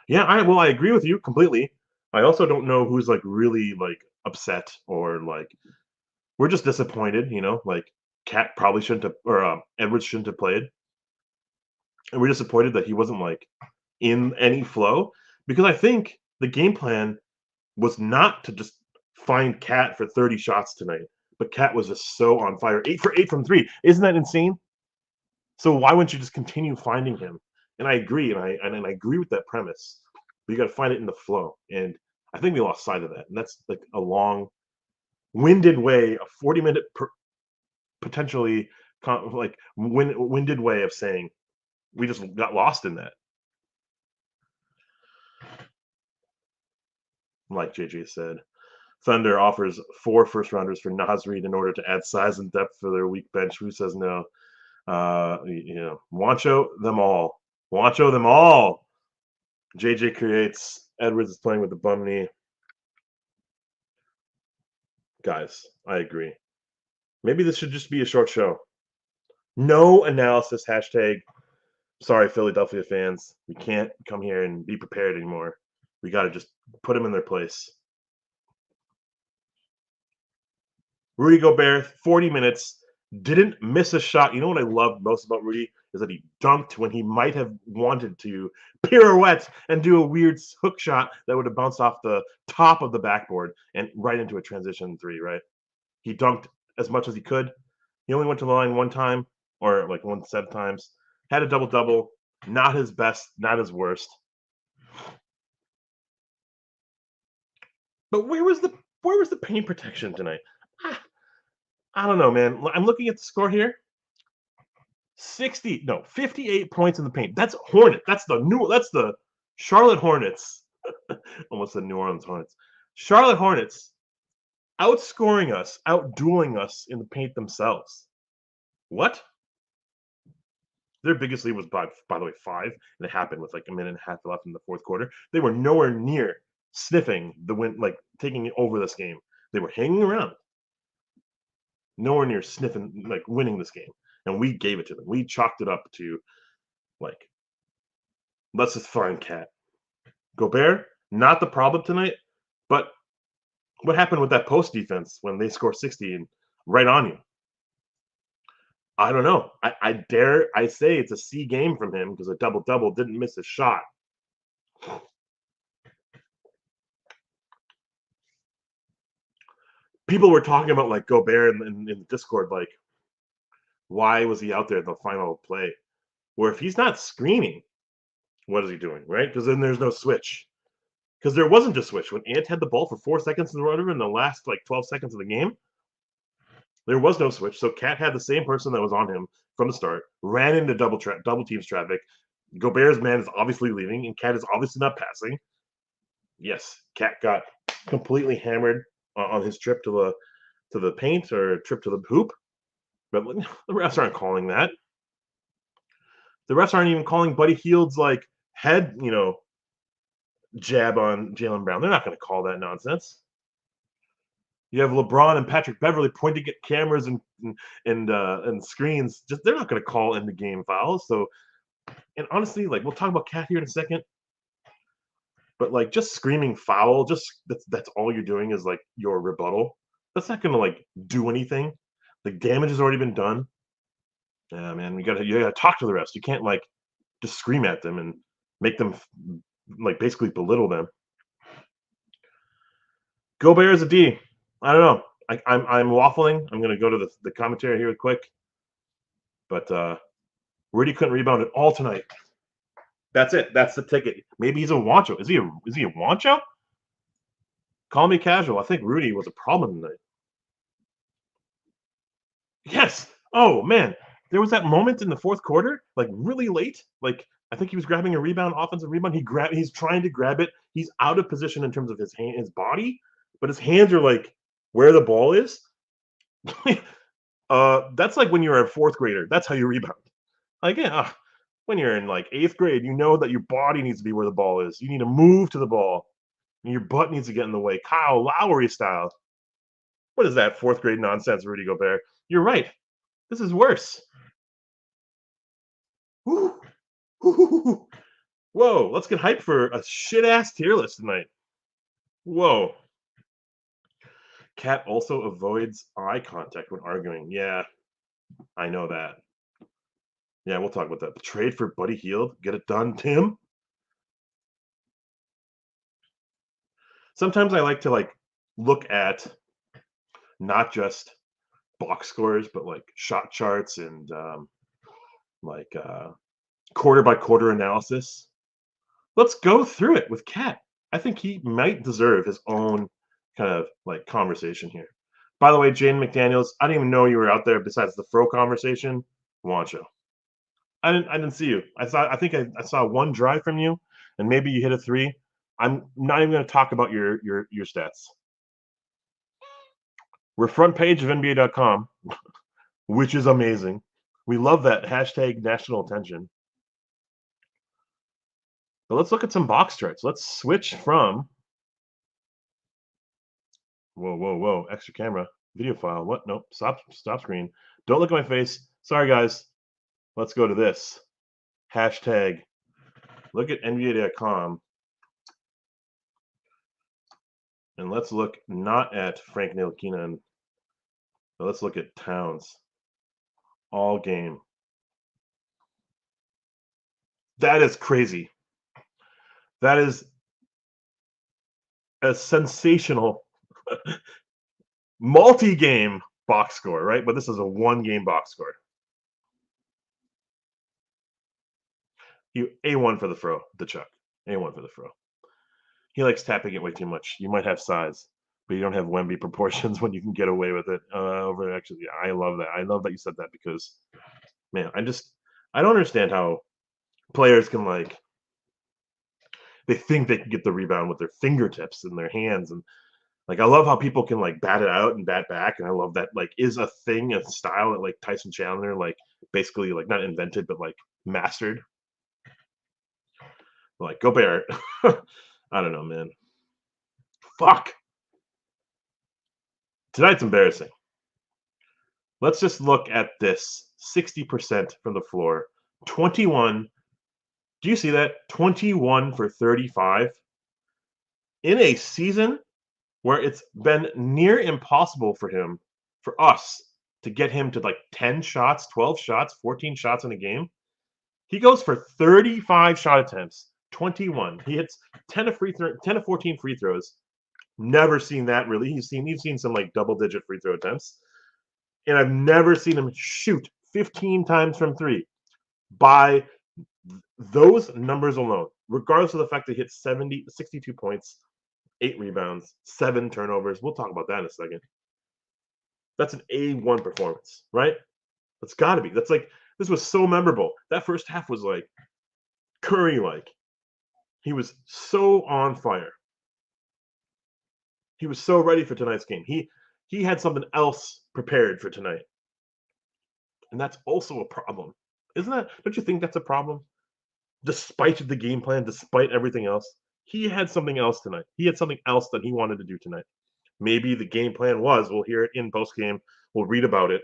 Yeah, I agree with you completely. I also don't know who's like really like upset or like we're just disappointed. Like Cat probably shouldn't have, or Edwards shouldn't have played, and we're disappointed that he wasn't like in any flow because I think the game plan was not to just find Cat for 30 shots tonight, but Cat was just so on fire, 8 for 8 from three. Isn't that insane? So why wouldn't you just continue finding him? And I agree, and I agree with that premise. But you got to find it in the flow, and I think we lost sight of that. And that's like a long-winded way, a 40-minute potentially like winded way of saying we just got lost in that. Like JJ said, Thunder offers 4 first-rounders for Naz Reid in order to add size and depth for their weak bench. Who says no? Wancho them all. Wancho them all. JJ creates. Edwards is playing with the bum knee. Guys, I agree. Maybe this should just be a short show. No analysis. Hashtag. Sorry, Philadelphia fans. We can't come here and be prepared anymore. We got to just put them in their place. Rudy Gobert, 40 minutes, didn't miss a shot. You know what I love most about Rudy is that he dunked when he might have wanted to pirouette and do a weird hook shot that would have bounced off the top of the backboard and right into a transition three, right? He dunked as much as he could. He only went to the line one time or like one set of times. Had a double-double. Not his best, not his worst. But where was the paint protection tonight? I don't know, man. I'm looking at the score here. 58 points in the paint. That's Hornet. That's the Charlotte Hornets. Almost the New Orleans Hornets. Charlotte Hornets outscoring us, outdueling us in the paint themselves. What? Their biggest lead was by the way 5, and it happened with like a minute and a half left in the fourth quarter. They were nowhere near sniffing the win, like taking over this game. They were hanging around. Nowhere near sniffing, like winning this game. And we gave it to them. We chalked it up to, like, let's just find Cat. Gobert, not the problem tonight, but what happened with that post defense when they score 60 and right on you? I don't know. I say it's a C game from him because a double-double didn't miss a shot. People were talking about, like, Gobert in the Discord, like, why was he out there in the final play? Where if he's not screening, what is he doing, right? Because then there's no switch. Because there wasn't a switch. When Ant had the ball for 4 seconds in the last, like, 12 seconds of the game, there was no switch. So Cat had the same person that was on him from the start, ran into double teams traffic. Gobert's man is obviously leaving, and Cat is obviously not passing. Yes, Cat got completely hammered on his trip to the paint or trip to the hoop. But the refs aren't calling that. The refs aren't even calling Buddy Hield's like head, jab on Jaylen Brown. They're not going to call that nonsense. You have LeBron and Patrick Beverly pointing at cameras and screens. Just they're not going to call in the game fouls. So, and honestly, like we'll talk about Cat here in a second, but like just screaming foul, just that's all you're doing is like your rebuttal. That's not going to like do anything. The damage has already been done. Yeah, man, you gotta talk to the refs. You can't like just scream at them and make them like basically belittle them. Gobert is a D. I don't know. I'm waffling. I'm gonna go to the commentary here quick. But Rudy couldn't rebound at all tonight. That's it. That's the ticket. Maybe he's a wancho. Is he a wancho? Call me casual. I think Rudy was a problem tonight. Yes. Oh man. There was that moment in the fourth quarter, like really late. Like I think he was grabbing a rebound, offensive rebound. He's trying to grab it. He's out of position in terms of his body, but his hands are like where the ball is. That's like when you're a fourth grader. That's how you rebound. Like, yeah, when you're in like eighth grade, you know that your body needs to be where the ball is. You need to move to the ball. And your butt needs to get in the way. Kyle Lowry style. What is that fourth grade nonsense, Rudy Gobert? You're right. This is worse. Woo. Whoa, let's get hyped for a shit-ass tier list tonight. Whoa. Cat also avoids eye contact when arguing. Yeah, I know that. Yeah, we'll talk about that. The trade for Buddy Hield. Get it done, Tim. Sometimes I like to like look at not just box scores, but like shot charts and like quarter by quarter analysis. Let's go through it with Cat. I think he might deserve his own kind of like conversation here. By the way, Jane McDaniels, I didn't even know you were out there besides the fro conversation. Wancho. I didn't see you. I think I saw one drive from you, and maybe you hit a three. I'm not even going to talk about your stats. We're front page of NBA.com, which is amazing. We love that hashtag national attention. But let's look at some box charts. Let's switch from whoa, extra camera, video file. What? Nope. Stop screen. Don't look at my face. Sorry, guys. Let's go to this. Hashtag look at NBA.com. And let's look not at Frank Ntilikina, but let's look at Towns. All game. That is crazy. That is a sensational multi-game box score, right? But this is a one-game box score. A1 for the fro, the Chuck. A1 for the fro. He likes tapping it way too much. You might have size, but you don't have Wemby proportions when you can get away with it. Actually, I love that. I love that you said that because, man, I don't understand how players can they think they can get the rebound with their fingertips and their hands, and I love how people can bat it out and bat back, and I love that is a thing, a style that Tyson Chandler basically not invented but mastered. Gobert. I don't know, man. Fuck. Tonight's embarrassing. Let's just look at this. 60% from the floor. 21. Do you see that? 21 for 35. In a season where it's been near impossible for us, to get him to 10 shots, 12 shots, 14 shots in a game. He goes for 35 shot attempts, 21. He hits 10 to 14 free throws. Never seen that really. You've seen some double-digit free throw attempts. And I've never seen him shoot 15 times from three. By those numbers alone, regardless of the fact that he hit 62 points, 8 rebounds, 7 turnovers. We'll talk about that in a second. That's an A1 performance, right? That's got to be. That's this was so memorable. That first half was Curry-like. He was so on fire. He was so ready for tonight's game. He had something else prepared for tonight. And that's also a problem. Isn't that? Don't you think that's a problem? Despite the game plan, despite everything else, he had something else tonight. He had something else that he wanted to do tonight. Maybe the game plan was, we'll hear it in postgame, we'll read about it.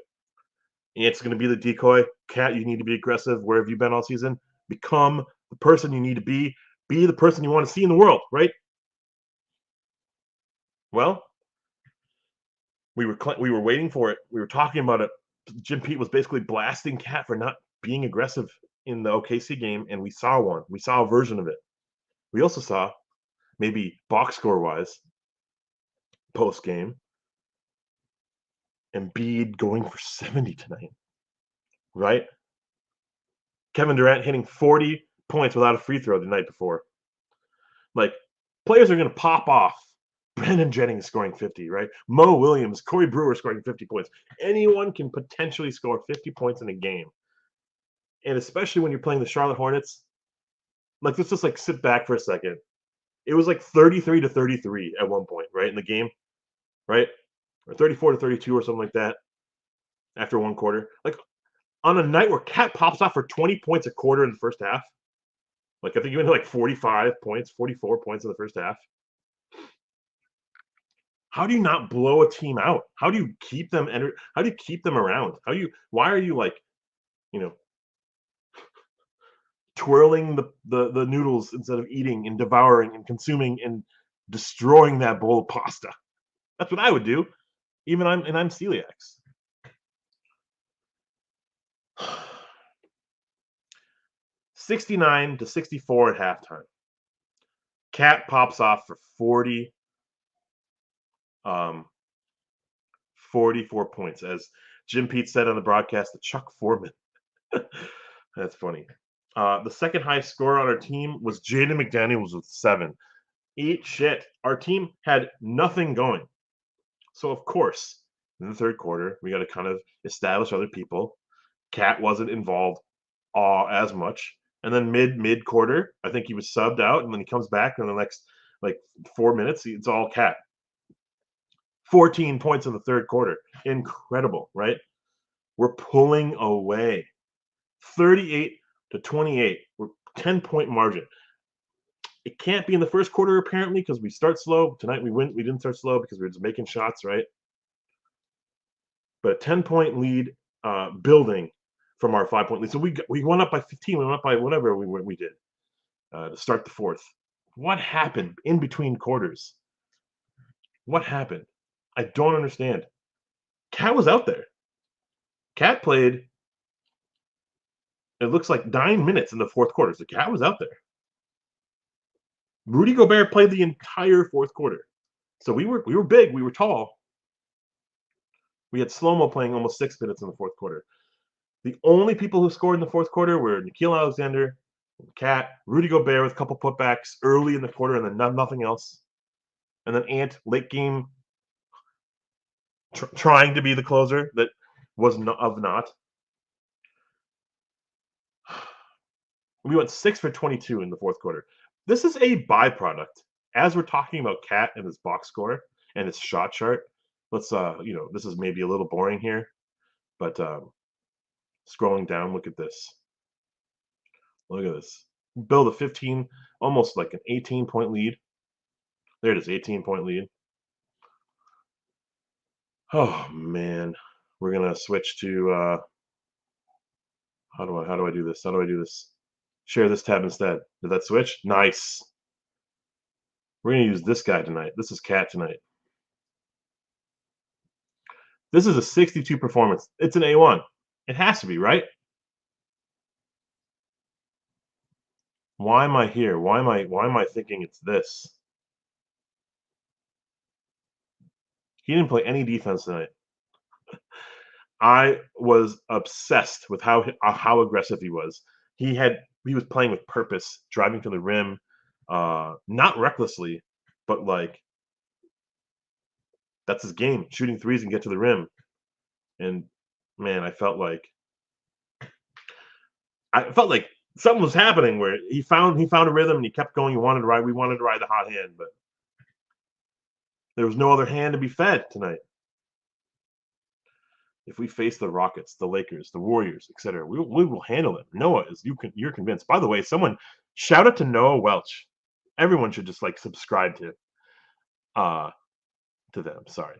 It's going to be the decoy. Cat, you need to be aggressive. Where have you been all season? Become the person you need to be. Be the person you want to see in the world, right? Well, we were waiting for it. We were talking about it. Jim Pete was basically blasting Cat for not being aggressive in the OKC game, and we saw one. We saw a version of it. We also saw, maybe box score-wise, post-game, Embiid going for 70 tonight, right? Kevin Durant hitting 40 points without a free throw the night before. Players are going to pop off. Brandon Jennings scoring 50, right? Mo Williams, Corey Brewer scoring 50 points. Anyone can potentially score 50 points in a game. And especially when you're playing the Charlotte Hornets, let's just sit back for a second. It was 33 to 33 at one point, right, in the game, right? Or 34 to 32 or something like that after one quarter. On a night where Cat pops off for 20 points a quarter in the first half. I think he went to 45 points, 44 points in the first half. How do you not blow a team out? How do you keep them how do you keep them around? Why are you twirling the noodles instead of eating and devouring and consuming and destroying that bowl of pasta? That's what I would do. I'm celiacs. $69 to 64 at halftime. Cat pops off for 44 points. As Jim Pete said on the broadcast, the Chuck Foreman. That's funny. The second highest scorer on our team was Jaden McDaniels with 7. Eat shit. Our team had nothing going. So, of course, in the third quarter, we got to kind of establish other people. Cat wasn't involved as much. And then mid quarter, I think he was subbed out, and then he comes back in the next 4 minutes. It's all Cat. 14 points in the third quarter. Incredible, right? We're pulling away. 38-28. We're 10-point margin. It can't be in the first quarter apparently because we start slow. Tonight we didn't start slow because we were just making shots, right? But a 10-point lead building from our 5-point lead. So we went up by 15. We went up by whatever we did to start the fourth. What happened in between quarters? What happened? I don't understand. Cat was out there. Cat played, it looks like 9 minutes in the fourth quarter. So Cat was out there. Rudy Gobert played the entire fourth quarter. So we were big, we were tall. We had Slow-Mo playing almost 6 minutes in the fourth quarter. The only people who scored in the fourth quarter were Nickeil Alexander, Cat, Rudy Gobert with a couple putbacks early in the quarter, and then nothing else. And then Ant, late game, trying to be the closer that was not. We went 6 for 22 in the fourth quarter. This is a byproduct. As we're talking about Cat and his box score and his shot chart, let's this is maybe a little boring here, but scrolling down, look at this. Look at this. Build a 15, almost like an 18-point lead. There it is, 18-point lead. Oh man, we're gonna switch to how do I do this? How do I do this? Share this tab instead. Did that switch? Nice. We're gonna use this guy tonight. This is Cat tonight. This is a 62 performance. It's an A1. It has to be, right? Why am I here? Why am I thinking it's this? He didn't play any defense tonight. I was obsessed with how aggressive he was. He was playing with purpose, driving to the rim, not recklessly, but like that's his game, shooting threes and get to the rim. And man, I felt like something was happening where he found a rhythm and he kept going. We wanted to ride the hot hand, but there was no other hand to be fed tonight. If we face the Rockets, the Lakers, the Warriors, etc., we will handle it. Noah, you're convinced. By the way, someone shout out to Noah Welch. Everyone should just like subscribe to them. Sorry.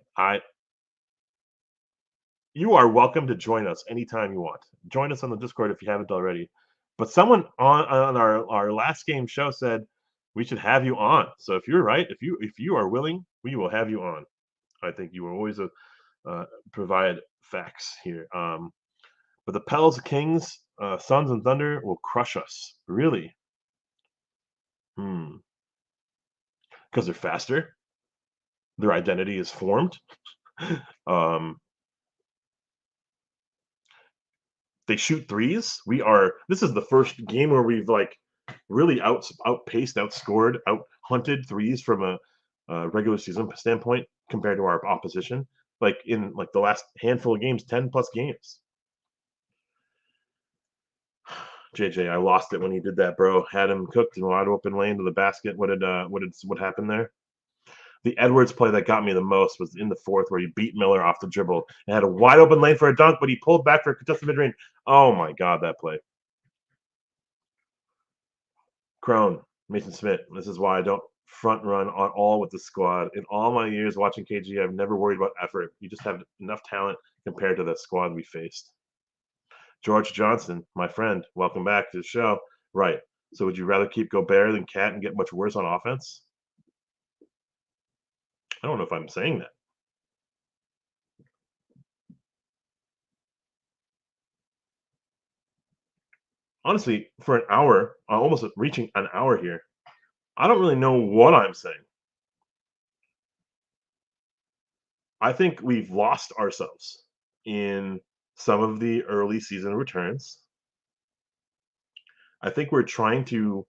You are welcome to join us anytime you want. Join us on the Discord if you haven't already. But someone on our last game show said we should have you on. So if you're right, if you are willing, we will have you on. I think you will always provide facts here. But the Pels, Kings, Suns, and Thunder will crush us. Really? Because they're faster. Their identity is formed. They shoot threes. This is the first game where we've like really outpaced, outscored, hunted threes from a regular season standpoint compared to our opposition. Like in like the last handful of games, 10+ games. JJ, I lost it when he did that, bro. Had him cooked in wide open lane to the basket. What happened there? The Edwards play that got me the most was in the fourth where he beat Miller off the dribble and had a wide open lane for a dunk, but he pulled back for a contested mid-range. Oh my God, that play. Crone, Mason Smith. This is why I don't front run on all with the squad. In all my years watching KG, I've never worried about effort. You just have enough talent compared to the squad we faced. George Johnson, my friend, welcome back to the show. Right. So would you rather keep Gobert than Cat and get much worse on offense? I don't know if I'm saying that. Honestly, for an hour, almost reaching an hour here, I don't really know what I'm saying. I think we've lost ourselves in some of the early season returns. I think we're trying to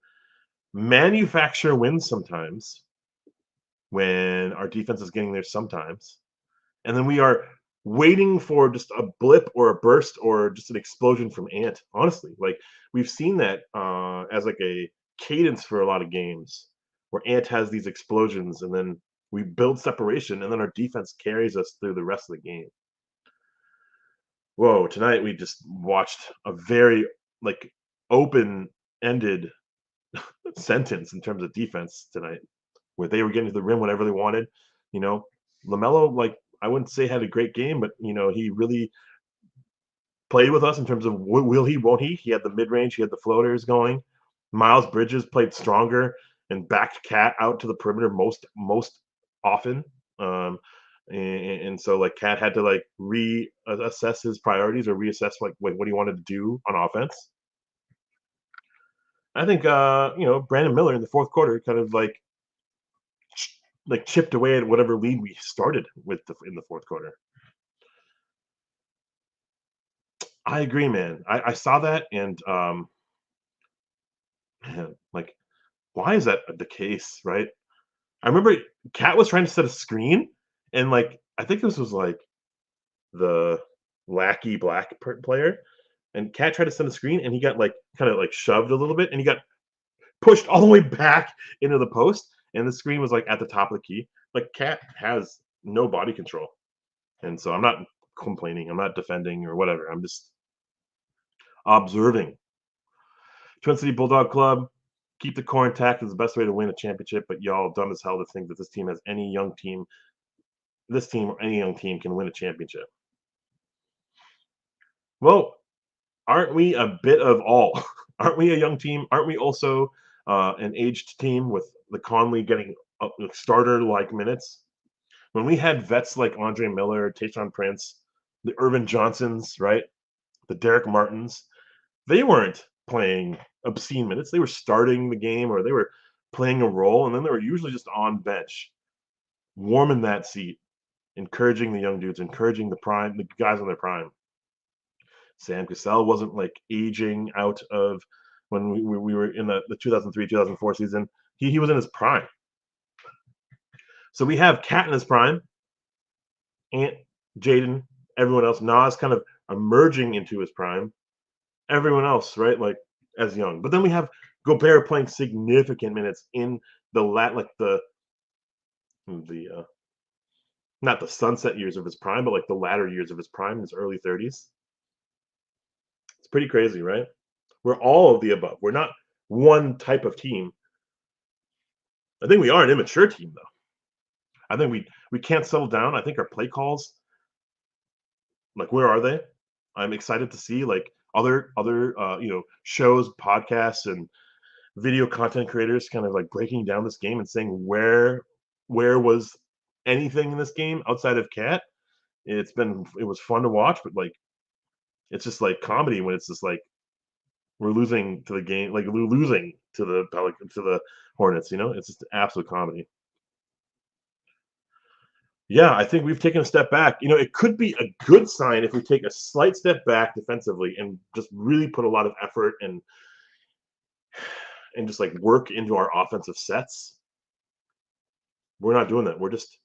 manufacture wins sometimes when our defense is getting there sometimes. And then we are waiting for just a blip or a burst or just an explosion from Ant. Honestly, like we've seen that as like a cadence for a lot of games where Ant has these explosions and then We build separation, and then our defense carries us through the rest of the game. Whoa, tonight we just watched a very like open-ended sentence in terms of defense tonight, where they were getting to the rim whenever they wanted. You know, LaMelo, like I wouldn't say had a great game, but he really played with us in terms of will he, won't he? He had the mid range, he had the floaters going. Miles Bridges played stronger and backed Cat out to the perimeter most often. Um, and so like Cat had to like reassess his priorities or reassess like what he wanted to do on offense. I think Brandon Miller in the fourth quarter kind of like chipped away at whatever lead we started with in the fourth quarter. I agree, man. I saw that and man, like why is that the case, right? I remember Cat was trying to set a screen and like I think this was like the lackey black player and Cat tried to set a screen and he got like kind of like shoved a little bit and he got pushed all the way back into the post and the screen was like at the top of the key. Like Cat has no body control. And so I'm not complaining, I'm not defending or whatever. I'm just observing. Twin City Bulldog Club, keep the core intact is the best way to win a championship, but y'all dumb as hell to think that this team or any young team can win a championship. Well, aren't we a bit of all? Aren't we a young team? Aren't we also an aged team with the Conley getting starter-like minutes? When we had vets like Andre Miller, Tayshaun Prince, the Irvin Johnsons, right? The Derek Martins, they weren't playing obscene minutes. They were starting the game or they were playing a role, and then they were usually just on bench, warming that seat, encouraging the young dudes, encouraging the guys on their prime. Sam Cassell wasn't like aging out of when we were in the 2003-2004 season. He was in his prime. So we have Cat in his prime, Ant, Jaden, everyone else. Nas kind of emerging into his prime. Everyone else, right, like as young. But then we have Gobert playing significant minutes in the not the sunset years of his prime, but like the latter years of his prime, his early 30s. It's pretty crazy, right? We're all of the above. We're not one type of team. I think we are an immature team, though. I think we can't settle down. I think our play calls, like where are they? I'm excited to see like other shows, podcasts, and video content creators kind of like breaking down this game and saying where was anything in this game outside of Cat. It was fun to watch, but like it's just like comedy when it's just like we're losing to the game, like we're losing to the Hornets. It's just absolute comedy. Yeah, I think we've taken a step back. It could be a good sign if we take a slight step back defensively and just really put a lot of effort and just like work into our offensive sets. We're not doing that. We're just,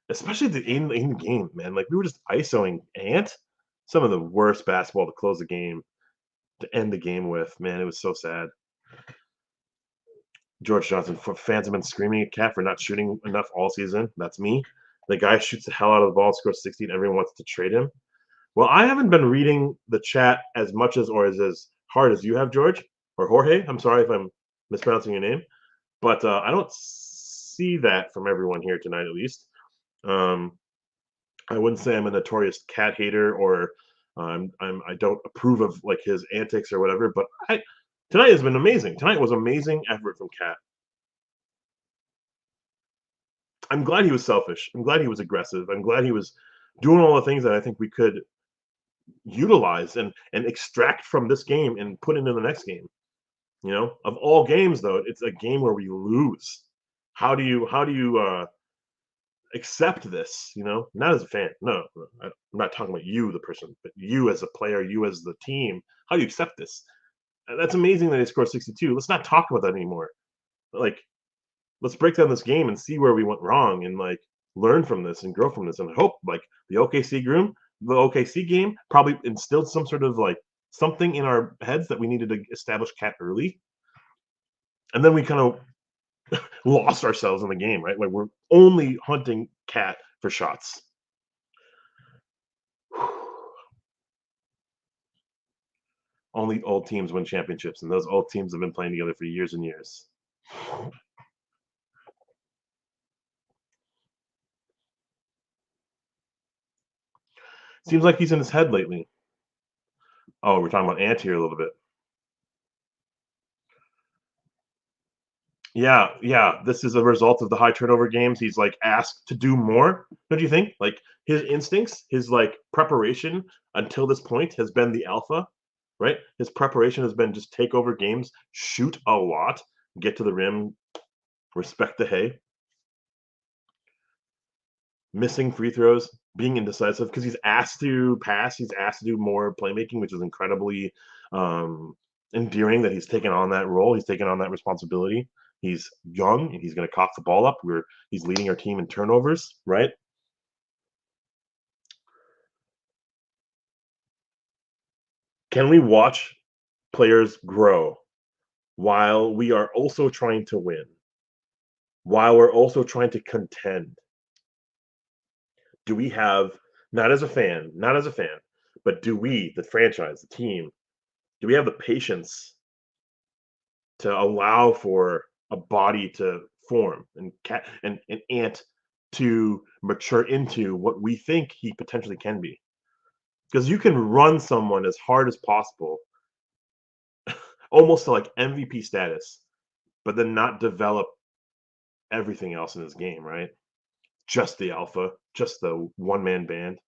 especially in the game, man. Like we were just isoing Ant. Some of the worst basketball to close the game, to end the game with. Man, it was so sad. George Johnson, fans have been screaming at Cat for not shooting enough all season. That's me. The guy shoots the hell out of the ball, scores 60, and everyone wants to trade him. Well, I haven't been reading the chat as much as as hard as you have, George, or Jorge. I'm sorry if I'm mispronouncing your name, but I don't see that from everyone here tonight, at least. I wouldn't say I'm a notorious Cat hater or I don't approve of like his antics or whatever, but tonight has been amazing. Tonight was amazing effort from Cat. I'm glad he was selfish. I'm glad he was aggressive. I'm glad he was doing all the things that I think we could utilize and extract from this game and put into the next game. Of all games though, it's a game where we lose. How do you accept this? Not as a fan. No, I'm not talking about you, the person, but you as a player, you as the team. How do you accept this? That's amazing that they scored 62. Let's not talk about that anymore. Like, let's break down this game and see where we went wrong and like learn from this and grow from this and hope like the OKC game probably instilled some sort of like something in our heads that we needed to establish Cat early. And then we kind of lost ourselves in the game, right? Like we're only hunting Cat for shots. Only old teams win championships, and those old teams have been playing together for years and years. Seems like he's in his head lately. Oh, we're talking about Ant here a little bit. Yeah, yeah. This is a result of the high turnover games. He's like asked to do more. Don't you think? Like his instincts, his like preparation until this point has been the alpha, right? His preparation has been just take over games, shoot a lot, get to the rim, respect the hay, missing free throws, being indecisive because he's asked to pass, he's asked to do more playmaking, which is incredibly um, endearing that he's taken on that role. He's taken on that responsibility. He's young and he's going to cough the ball up. He's leading our team in turnovers, right? Can we watch players grow while we are also trying to win, while we're also trying to contend? Do we have not as a fan, but do we, the franchise, the team, do we have the patience to allow for a body to form and and Ant to mature into what we think he potentially can be? Because you can run someone as hard as possible, almost to like MVP status, but then not develop everything else in his game, right? Just the alpha, just the one man band.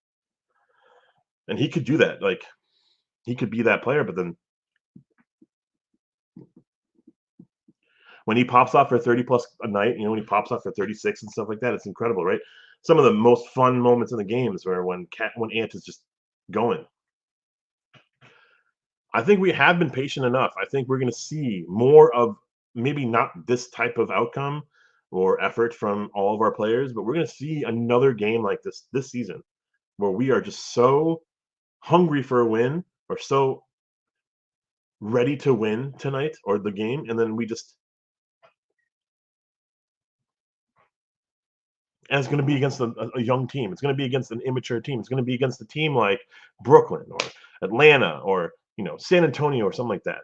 And he could do that. Like he could be that player, but then when he pops off for 30 plus a night, when he pops off for 36 and stuff like that, it's incredible, right? Some of the most fun moments in the game is where when Ant is just going. I think we have been patient enough. I think we're going to see more of maybe not this type of outcome or effort from all of our players, but we're going to see another game like this season where we are just so hungry for a win or so ready to win tonight or the game, and then we just and it's going to be against a young team. It's going to be against an immature team. It's going to be against a team like Brooklyn or Atlanta or San Antonio or something like that.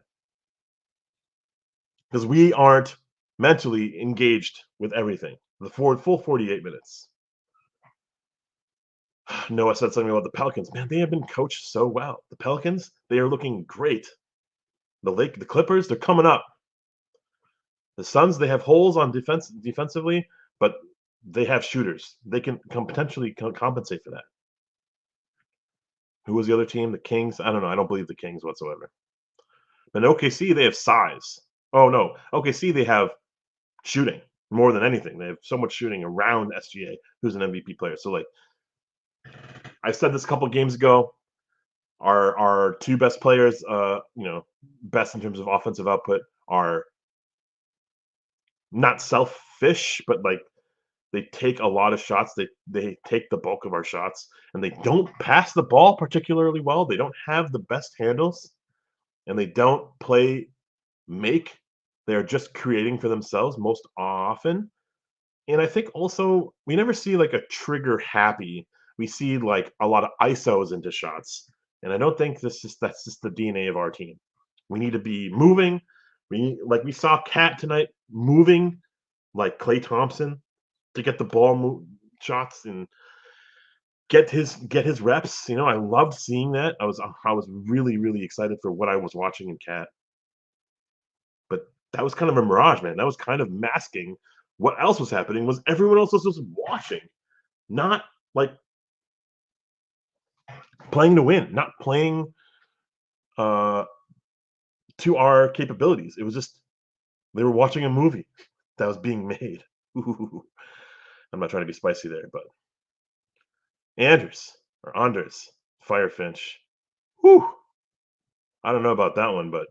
Because we aren't mentally engaged with everything. The full 48 minutes. Noah said something about the Pelicans. Man, they have been coached so well. The Pelicans, they are looking great. The Clippers, they're coming up. The Suns, they have holes on defensively, but they have shooters. They can potentially compensate for that. Who was the other team? The Kings? I don't know. I don't believe the Kings whatsoever. But in OKC, they have size. Oh no, OKC they have shooting more than anything. They have so much shooting around SGA, who's an MVP player. So like I said this a couple games ago, our two best players, best in terms of offensive output, are not selfish, but like they take a lot of shots. They take the bulk of our shots, and they don't pass the ball particularly well. They don't have the best handles, and they don't play make. They're just creating for themselves most often. And I think also we never see like a trigger happy. We see like a lot of ISOs into shots. And I don't think that's just the DNA of our team. We need to be moving. We saw Cat tonight moving like Clay Thompson to get the shots and get his reps. I loved seeing that. I was really really excited for what I was watching in Cat. But that was kind of a mirage, man. That was kind of masking what else was happening was everyone else was just watching, not like playing to win, not playing uh, to our capabilities. It was just they were watching a movie that was being made. Ooh, I'm not trying to be spicy there, but Anders, Firefinch. Whew, I don't know about that one, but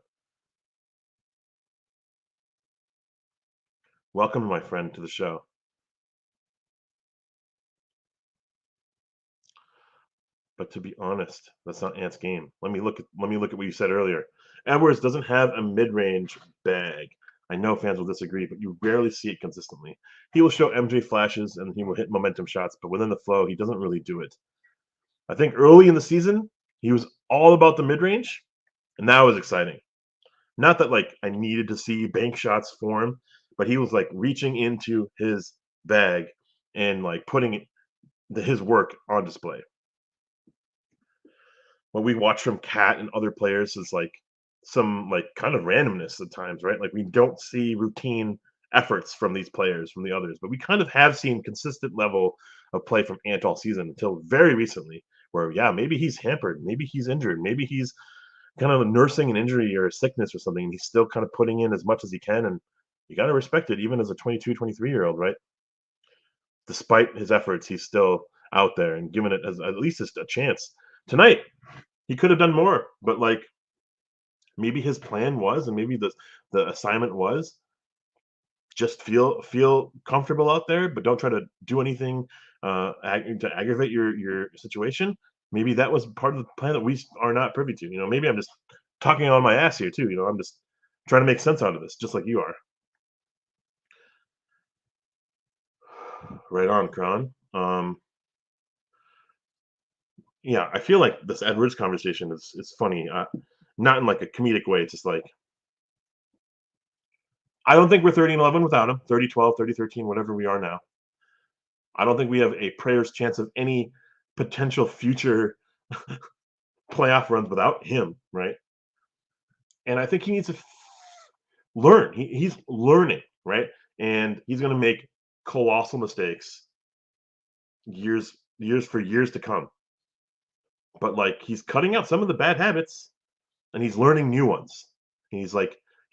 welcome, my friend, to the show. But to be honest, that's not Ant's game. Let me look at what you said earlier. Edwards doesn't have a mid-range bag. I know fans will disagree, but you rarely see it consistently. He will show MJ flashes and he will hit momentum shots, but within the flow, he doesn't really do it. I think early in the season, he was all about the mid range, and that was exciting. Not that like I needed to see bank shots for him, but he was like reaching into his bag and like putting his work on display. What we watch from Cat and other players is like some like kind of randomness at times, right? Like we don't see routine efforts from these players from the others, but we kind of have seen consistent level of play from Ant all season until very recently, where yeah, maybe he's hampered, maybe he's injured, maybe he's kind of nursing an injury or a sickness or something, and he's still kind of putting in as much as he can, and you got to respect it, even as a 22, 23-year-old, right? Despite his efforts, he's still out there and giving it as at least a chance. Tonight, he could have done more, but like maybe his plan was, and maybe the assignment was just feel comfortable out there, but don't try to do anything to aggravate your situation. Maybe that was part of the plan that we are not privy to. Maybe I'm just talking on my ass here too. I'm just trying to make sense out of this, just like you are. Right on, Kron. Yeah, I feel like this Edwards conversation is funny. Not in like a comedic way. It's just like I don't think we're 30-11 without him. 30-12, 30-13, whatever we are now. I don't think we have a prayer's chance of any potential future playoff runs without him, right? And I think he needs to learn. He's learning, right? And he's going to make colossal mistakes years for years to come. But like he's cutting out some of the bad habits and he's learning new ones. And he's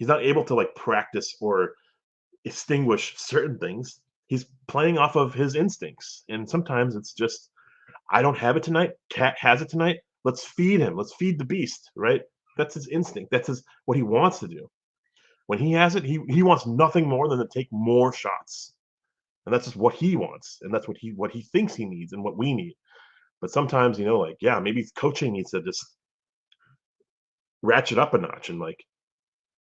not able to like practice or extinguish certain things. He's playing off of his instincts. And sometimes it's just I don't have it tonight. Cat has it tonight. Let's feed him. Let's feed the beast, right? That's his instinct. That's what he wants to do. When he has it, he wants nothing more than to take more shots. And that's just what he wants. And that's what he thinks he needs and what we need. But sometimes, like, yeah, maybe coaching needs to just ratchet up a notch and like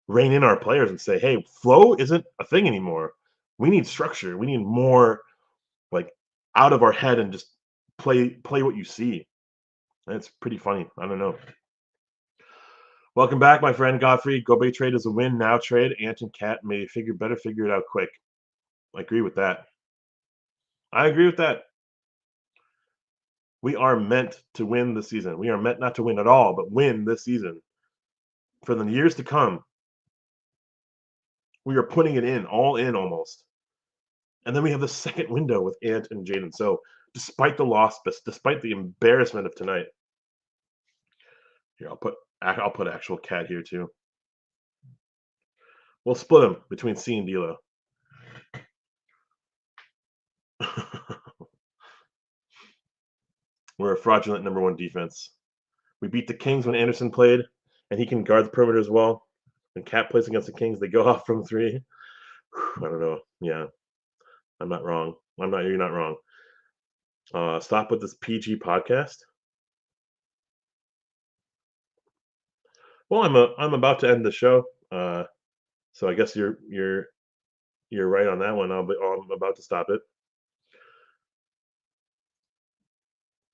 rein in our players and say, hey, flow isn't a thing anymore. We need structure. We need more like out of our head and just play what you see. And it's pretty funny. I don't know. Welcome back, my friend Godfrey. Go Bay trade is a win now trade. Ant and Cat may better figure it out quick. I agree with that. I agree with that. We are meant to win this season. We are meant not to win at all, but win this season. For the years to come, we are putting it in, all in almost. And then we have the second window with Ant and Jaden. So despite the loss, despite the embarrassment of tonight, here I'll put actual Cat here too. We'll split them between C and D'Lo. We're a fraudulent number one defense. We beat the Kings when Anderson played, and he can guard the perimeter as well. When Cat plays against the Kings, they go off from three. I don't know. Yeah, I'm not wrong. You're not wrong. Stop with this PG podcast. Well, I'm about to end the show. So I guess you're right on that one. I'm about to stop it.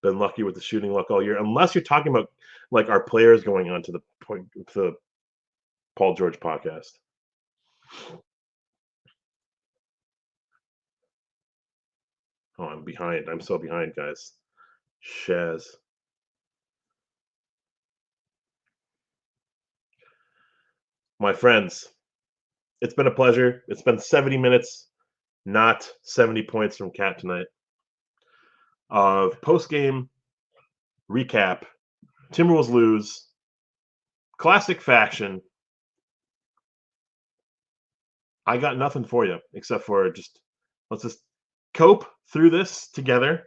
Been lucky with the shooting luck all year, unless you're talking about like our players going on to the Paul George podcast. Oh, I'm behind. I'm so behind, guys. Shaz. My friends, it's been a pleasure. It's been 70 minutes, not 70 points from Cat tonight. Of post-game recap. Timberwolves lose. Classic faction. I got nothing for you except for let's just cope through this together.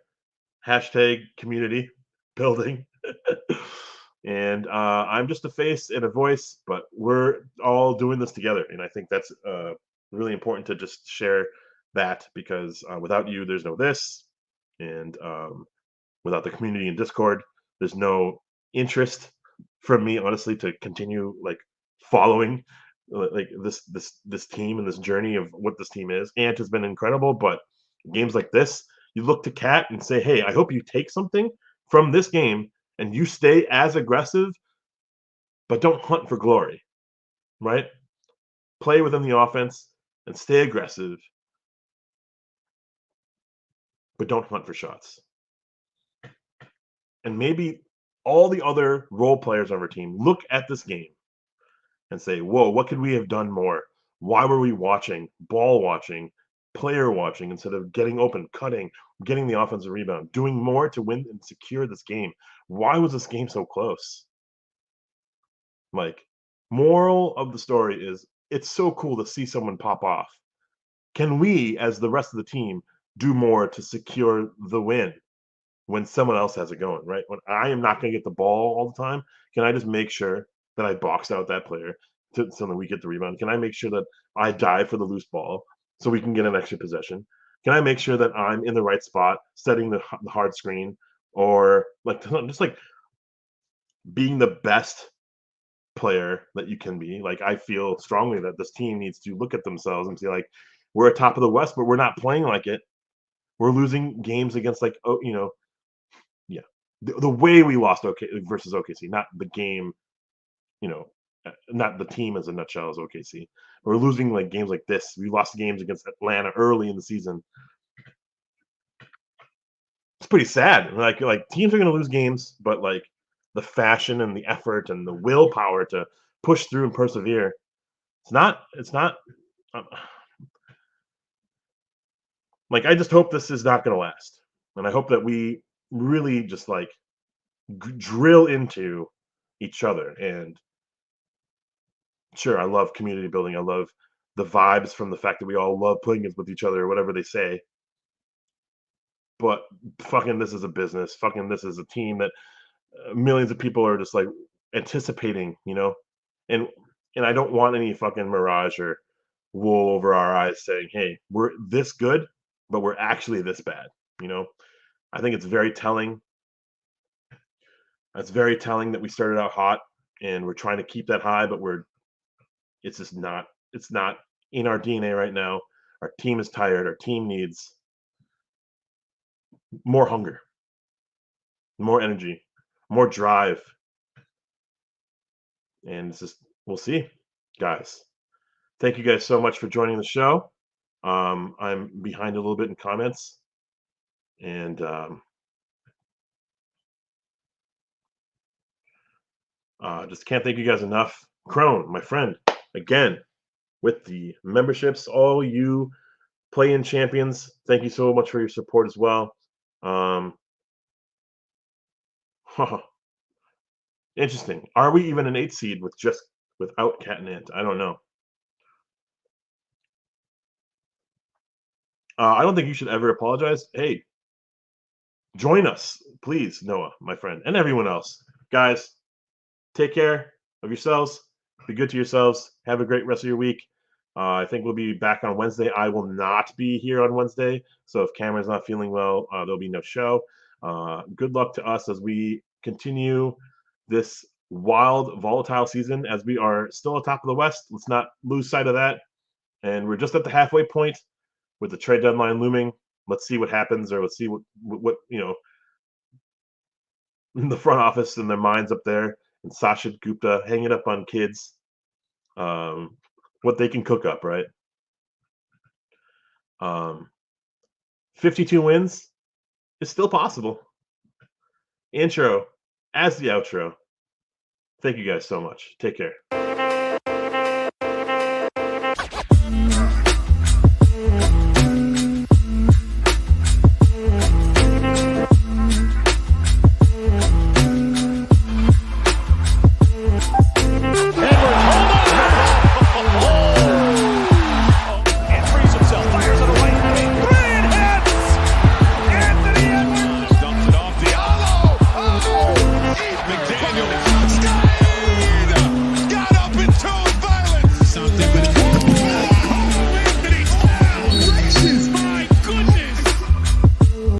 Hashtag community building. And I'm just a face and a voice, but we're all doing this together. And I think that's really important to just share that because without you, there's no this. And without the community and Discord, there's no interest from me, honestly, to continue like following like this team and this journey of what this team is. Ant has been incredible, but games like this, you look to Cat and say, "Hey, I hope you take something from this game and you stay as aggressive, but don't hunt for glory, right? Play within the offense and stay aggressive, but don't hunt for shots." And maybe all the other role players on our team look at this game and say, "Whoa, what could we have done more? Why were we watching, ball watching, player watching instead of getting open, cutting, getting the offensive rebound, doing more to win and secure this game? Why was this game so close?" Like, moral of the story is it's so cool to see someone pop off. Can we, as the rest of the team, do more to secure the win when someone else has it going, right? When I am not going to get the ball all the time, can I just make sure that I box out that player so that we get the rebound? Can I make sure that I dive for the loose ball so we can get an extra possession? Can I make sure that I'm in the right spot, setting the hard screen, or like just like being the best player that you can be? Like, I feel strongly that this team needs to look at themselves and say, like, we're at top of the West, but we're not playing like it. We're losing games against like, oh, yeah, the way we lost OK versus OKC, not the game, not the team as a nutshell as OKC. We're losing like games like this. We lost games against Atlanta early in the season. It's pretty sad. Like teams are going to lose games, but like the fashion and the effort and the willpower to push through and persevere, it's not. Uh, like, I just hope this is not going to last, and I hope that we really just like drill into each other. And sure, I love community building. I love the vibes from the fact that we all love playing with each other or whatever they say. But fucking, this is a business. Fucking, this is a team that millions of people are just like anticipating, and and I don't want any fucking mirage or wool over our eyes saying, "Hey, we're this good, but we're actually this bad." You know, I think it's very telling. It's very telling that we started out hot and we're trying to keep that high, but it's just not. It's not in our DNA right now. Our team is tired. Our team needs more hunger, more energy, more drive, and it's just we'll see, guys. Thank you guys so much for joining the show. I'm behind a little bit in comments, and just can't thank you guys enough. Crone, my friend, again with the memberships, all you play-in champions. Thank you so much for your support as well. Um, Interesting. Are we even an 8 seed without Cat and Ant? I don't know. I don't think you should ever apologize. Hey, join us, please, Noah, my friend, and everyone else. Guys, take care of yourselves. Be good to yourselves. Have a great rest of your week. I think we'll be back on Wednesday. I will not be here on Wednesday, so if Cameron's not feeling well, there'll be no show. Good luck to us as we continue this wild, volatile season. As we are still atop of the West, let's not lose sight of that. And we're just at the halfway point with the trade deadline looming. Let's see what happens, or let's see what the front office and their minds up there, and Sasha Gupta hanging up on kids, what they can cook up, right? Um, 52 wins is still possible. Intro as the outro. Thank you guys so much. Take care.